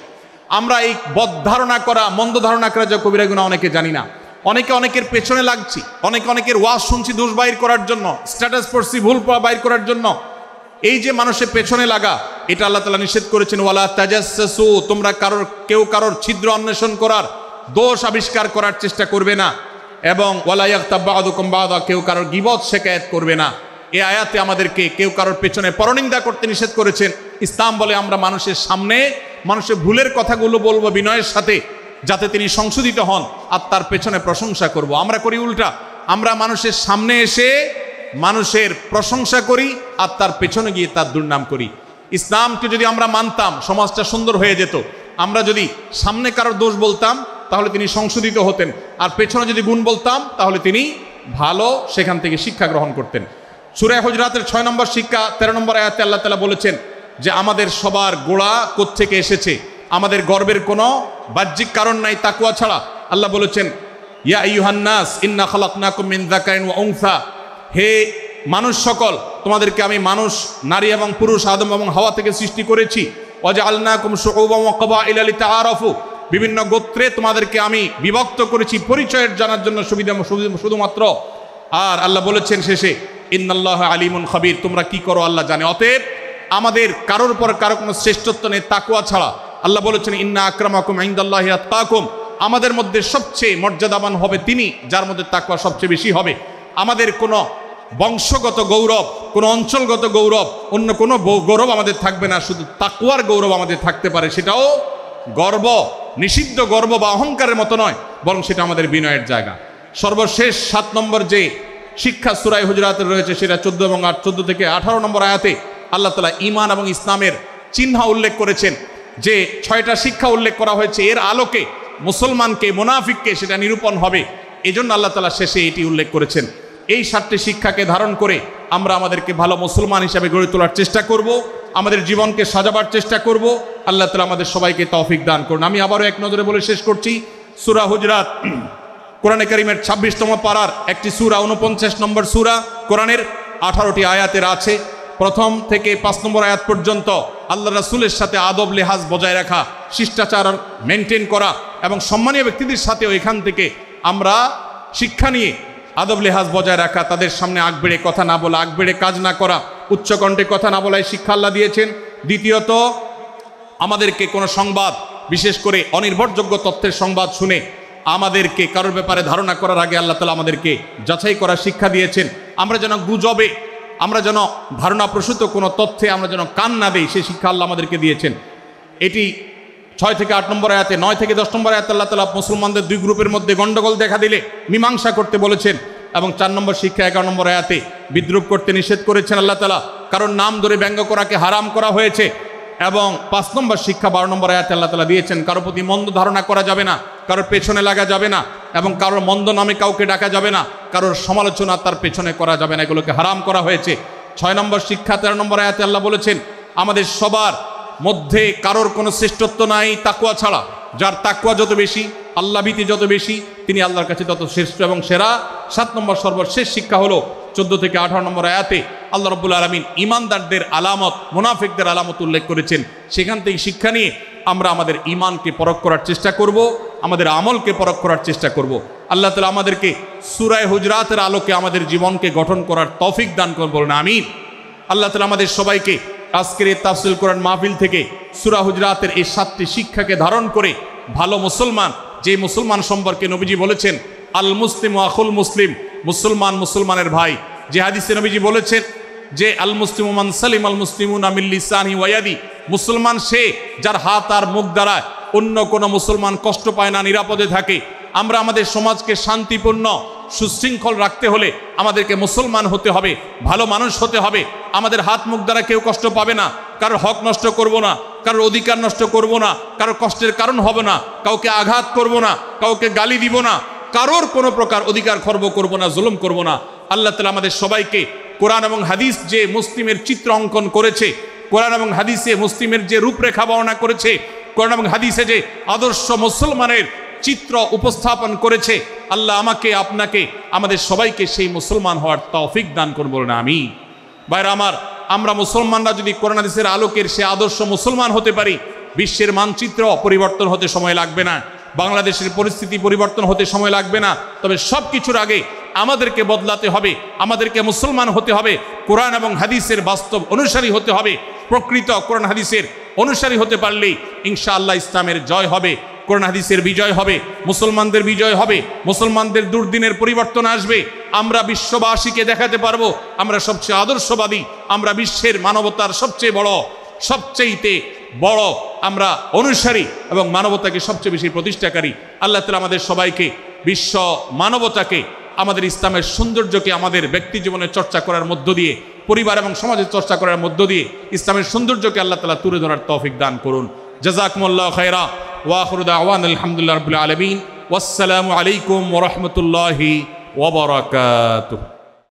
আমরা এই বদ ধারণা করা, মন্দ ধারণা করা যে কবিরা গুনাহ অনেকে জানি না। অনেকে অনেকের পেছনে লাগছি, অনেকে অনেকের ওয়াজ শুনছি দোষ বাইর করার জন্য, স্ট্যাটাস পড়ছি ভুল বাইর করার জন্য। এই যে মানুষের পেছনে লাগা, এটা আল্লাহ তাআলা নিষেধ করেছেন, ওয়ালা তাজাসসু, তোমরা কেউ কারোর ছিদ্র অন্বেষণ করার, দোষ আবিষ্কার করার চেষ্টা করবে না, এবং ওয়ালা ইয়াগতাব বা'দুকুম বা'দা, কেউ কারোর গীবত শিকায়াত করবে না। এই আয়াতে আমাদেরকে কেউ কারোর পেছনে পরনিন্দা করতে নিষেধ করেছেন। ইসলাম বলে আমরা মানুষের সামনে মানুষের ভুলের কথাগুলো বলবো বিনয়ের সাথে, যাতে তিনি সংশোধিত হন, আর তার পেছনে প্রশংসা করব। আমরা করি উল্টা, আমরা মানুষের সামনে এসে মানুষের প্রশংসা করি আর তার পেছনে গিয়ে তার দুর্নাম করি। ইসলামকে যদি আমরা মানতাম, সমাজটা সুন্দর হয়ে যেত। আমরা যদি সামনে কারোর দোষ বলতাম তাহলে তিনি সংশোধিত হতেন, আর পেছনে যদি গুণ বলতাম তাহলে তিনি ভালো সেখান থেকে শিক্ষা গ্রহণ করতেন। সূরা হুজুরাতের 6 নম্বর শিক্ষা 13 নম্বর আয়াতে আল্লাহ তাআলা বলেছেন, যে আমাদের সবার গোড়া কোত্থেকে এসেছে, আমাদের গর্বের কোনো বাহ্যিক কারণ নাই তাকওয়া ছাড়া। আল্লাহ বলেছেন, ইয়া আইয়ুহান নাস ইন্না খালাকনাকুম মিন যাকারিন ওয়া উনসা, হে মানুষ সকল, তোমাদেরকে আমি মানুষ, নারী এবং পুরুষ, আদম এবং হাওয়া থেকে সৃষ্টি করেছি। ওয়াজআলনাকুম শুউবান ওয়া ক্বাবাইলা লিতাআরাফু, বিভিন্ন গোত্রে তোমাদেরকে আমি বিভক্ত করেছি পরিচয়ের জানার জন্য শুধুমাত্র। আর আল্লাহ বলেছেন শেষে, ইন্নাল্লাহা আলিমুন খাবীর, তোমরা কি করো আল্লাহ জানে। অতএব আমাদের কারোর পর কারো কোনো শ্রেষ্ঠত্ব নেই তাকওয়া ছাড়া। আল্লাহ বলেছেন, ইন্না আকরামাকুম ইনদাল্লাহি আতকাকুম, আমাদের মধ্যে সবচেয়ে মর্যাদাবান হবে তিনি যার মধ্যে তাকওয়া সবচেয়ে বেশি হবে। আমাদের কোনো বংশগত গৌরব, কোনো অঞ্চলগত গৌরব, অন্য কোনো গৌরব আমাদের থাকবে না, শুধু তাকওয়ার গৌরব আমাদের থাকতে পারে। সেটাও গর্ব, নিষিদ্ধ গর্ব বা অহংকারের মতো নয়, বরং সেটা আমাদের বিনয়ের জায়গা। সর্বশেষ 7 নম্বর যে শিক্ষা সূরা হুজুরাতে রয়েছে, সেটা 14 থেকে 18 নম্বর আয়াতে আল্লাহ তাআলা ঈমান এবং ইসলামের চিহ্ন উল্লেখ করেছেন। যে 6টা শিক্ষা উল্লেখ করা হয়েছে, এর আলোকে মুসলমানকে, মুনাফিককে সেটা নিরূপণ হবে। এজন্য আল্লাহ তাআলা শেষে এটি উল্লেখ করেছেন। এই 7টি শিক্ষাকে ধারণ করে আমরা আমাদেরকে ভালো মুসলমান হিসাবে গড়ে তোলার চেষ্টা করব, আমাদের জীবনকে সাজাবার চেষ্টা করব। আল্লাহ তাআলা আমাদের সবাইকে তৌফিক দান করুন। আমি আবারও এক নজরে বলে শেষ করছি, সূরা হুজরাত কোরআনে কারীমের 26তম পারার একটি সূরা, 49 নম্বর সূরা, কোরআনের 18টি আয়াতের আছে। 1 থেকে 5 নম্বর আয়াত পর্যন্ত আল্লাহ রাসূলের সাথে আদব লেহাজ বজায় রাখা, শিষ্টাচার মেনটেন করা এবং সম্মানীয় ব্যক্তিদের সাথেও এখান থেকে আমরা শিক্ষা নিয়ে আদব লেহাজ বজায় রাখা, তাদের সামনে আগবেড়ে কথা না বলা, আগবেড়ে কাজ না করা, উচ্চকণ্ঠে কথা না বলাই শিক্ষা আল্লাহ দিয়েছেন। দ্বিতীয়ত, আমাদেরকে কোনো সংবাদ, বিশেষ করে অনির্ভরযোগ্য তথ্যের সংবাদ শুনে আমাদেরকে কারোর ব্যাপারে ধারণা করার আগে আল্লাহ তাআলা আমাদেরকে যাচাই করার শিক্ষা দিয়েছেন। আমরা যেন গুজবে, আমরা যেন ধারণাপ্রসূত কোনো তথ্যে আমরা যেন কান না দেই, সেই শিক্ষা আল্লাহ আমাদেরকে দিয়েছেন। এটি 6 থেকে 8 নম্বর আয়াতে, 9 থেকে 10 নম্বর আয়াতে আল্লাহ তাআলা মুসলমানদের 2 গ্রুপের মধ্যে গন্ডগোল দেখা দিলে মীমাংসা করতে বলেছেন। এবং 4 নম্বর শিক্ষা 11 নম্বর আয়াতে বিদ্রুপ করতে নিষেধ করেছেন আল্লাহ তাআলা, কারণ নাম ধরে ব্যঙ্গ করাকে হারাম করা হয়েছে। এবং 5 নম্বর শিক্ষা 12 নম্বর আয়াতে আল্লাহ তাআলা দিয়েছেন, কারোর প্রতি মন্দ ধারণা করা যাবে না, কারোর পেছনে লাগা যাবে না, এবং কারোর মন্দ নামে কাউকে ডাকা যাবে না, কারোর সমালোচনা তার পেছনে করা যাবে না, এগুলোকে হারাম করা হয়েছে। 6 নম্বর শিক্ষা 13 নম্বর আয়াতে আল্লাহ বলেছেন, আমাদের সবার মধ্যে কারোর কোনো শ্রেষ্ঠত্ব নাই তাকওয়া ছাড়া। যার তাকওয়া যত বেশি, আল্লাহ ভীতি যত বেশি, তিনি আল্লাহর কাছে তত শ্রেষ্ঠ এবং সেরা। 7 নম্বর সর্বশেষ শিক্ষা হলো 14 থেকে 18 নম্বর আয়াতে আল্লাহ রাব্বুল আলামিন ঈমানদারদের আলামত, মুনাফিকদের আলামত উল্লেখ করেছেন। সেখান থেকে শিক্ষা নিয়ে আমরা আমাদের ঈমানকে পরখ করার চেষ্টা করব, আমাদের আমলকে পরখ করার চেষ্টা করব। আল্লাহ তাআলা আমাদেরকে সূরা হুজরাতের আলোকে আমাদের জীবনকে গঠন করার তৌফিক দান করুন, বলুন আমিন। আল্লাহ তাআলা আমাদের সবাইকে আজকের এই তাফসীর কোরআন মাহফিল থেকে সূরা হুজরাতের এই 7টি শিক্ষাকে ধারণ করে ভালো মুসলমান, যে মুসলমান সম্পর্কে নবীজি বলেছেন আল মুসলিম আখুল মুসলিম, মুসলমান মুসলমানের ভাই। যে হাদিসে নবীজি বলেছেন যে আল মুসলিমু মান সালিম আল মুসলিমুনা মিন লিসানিহি ওয়া ইয়াদি, মুসলমান সে যার হাত আর মুখ দ্বারা অন্য কোনো মুসলমান কষ্ট পায় না, নিরাপদে থাকে। আমরা আমাদের সমাজকে শান্তিপূর্ণ, সুশৃঙ্খল রাখতে হলে আমাদেরকে মুসলমান হতে হবে, ভালো মানুষ হতে হবে। আমাদের হাত মুখ দ্বারা কেউ কষ্ট পাবে না, কারোর হক নষ্ট করব না, কারোর অধিকার নষ্ট করব না, কারোর কষ্টের কারণ হবে না, কাউকে আঘাত করব না, কাউকে গালি দিব না, কারোর কোনো প্রকার অধিকার খর্ব করব না, জুলুম করব না। আল্লাহ তাআলা আমাদের সবাইকে কোরআন এবং হাদিস যে মুসলিমের চিত্র অঙ্কন করেছে, কোরআন এবং হাদিসে মুসলিমের যে রূপরেখা বর্ণনা করেছে, কোরআন এবং হাদিসে যে আদর্শ মুসলমানের চিত্র উপস্থাপন করেছে, আল্লাহ আমাকে, আপনাকে, আমাদের সবাইকে সেই মুসলমান হওয়ার তৌফিক দান করুন, বলুন আমিন। ভাইরা আমার, আমরা মুসলমানরা যদি কোরআন হাদিসের আলোকের সে আদর্শ মুসলমান হতে পারি, বিশ্বের মানচিত্র পরিবর্তন হতে সময় লাগবে না, বাংলাদেশের পরিস্থিতি পরিবর্তন হতে সময় লাগবে না। তবে সব কিছুর আগে আমাদেরকে বদলাতে হবে, আমাদেরকে মুসলমান হতে হবে, কোরআন এবং হাদিসের বাস্তব অনুসারী হতে হবে। প্রকৃত কোরআন হাদিসের অনুসারী হতে পারলেই ইনশাআল্লাহ ইসলামের জয় হবে, কোরআন হাদিসের বিজয় হবে, মুসলমানদের বিজয় হবে, মুসলমানদের দুর্দিনের পরিবর্তন আসবে। আমরা বিশ্ববাসীকে দেখাতে পারবো আমরা সবচেয়ে আদর্শবাদী, আমরা বিশ্বের মানবতার সবচেয়ে বড় আমরা অনুসারী এবং মানবতাকে সবচেয়ে বেশি প্রতিষ্ঠাকারী। আল্লাহ তাআলা আমাদের সবাইকে বিশ্ব মানবতাকে, আমাদের ইসলামের সৌন্দর্যকে আমাদের ব্যক্তি জীবনে চর্চা করার মধ্য দিয়ে, পরিবার এবং সমাজে চর্চা করার মধ্য দিয়ে ইসলামের সৌন্দর্যকে আল্লাহ তাআলা তুলে ধরার তৌফিক দান করুন। জাযাকুমুল্লাহু খায়রা ওয়া আখিরু দাওয়ানা আলহামদুলিল্লাহি রাব্বিল আলামিন। ওয়াসসালামু আলাইকুম ওয়া রাহমাতুল্লাহি ওয়া বারাকাতুহু।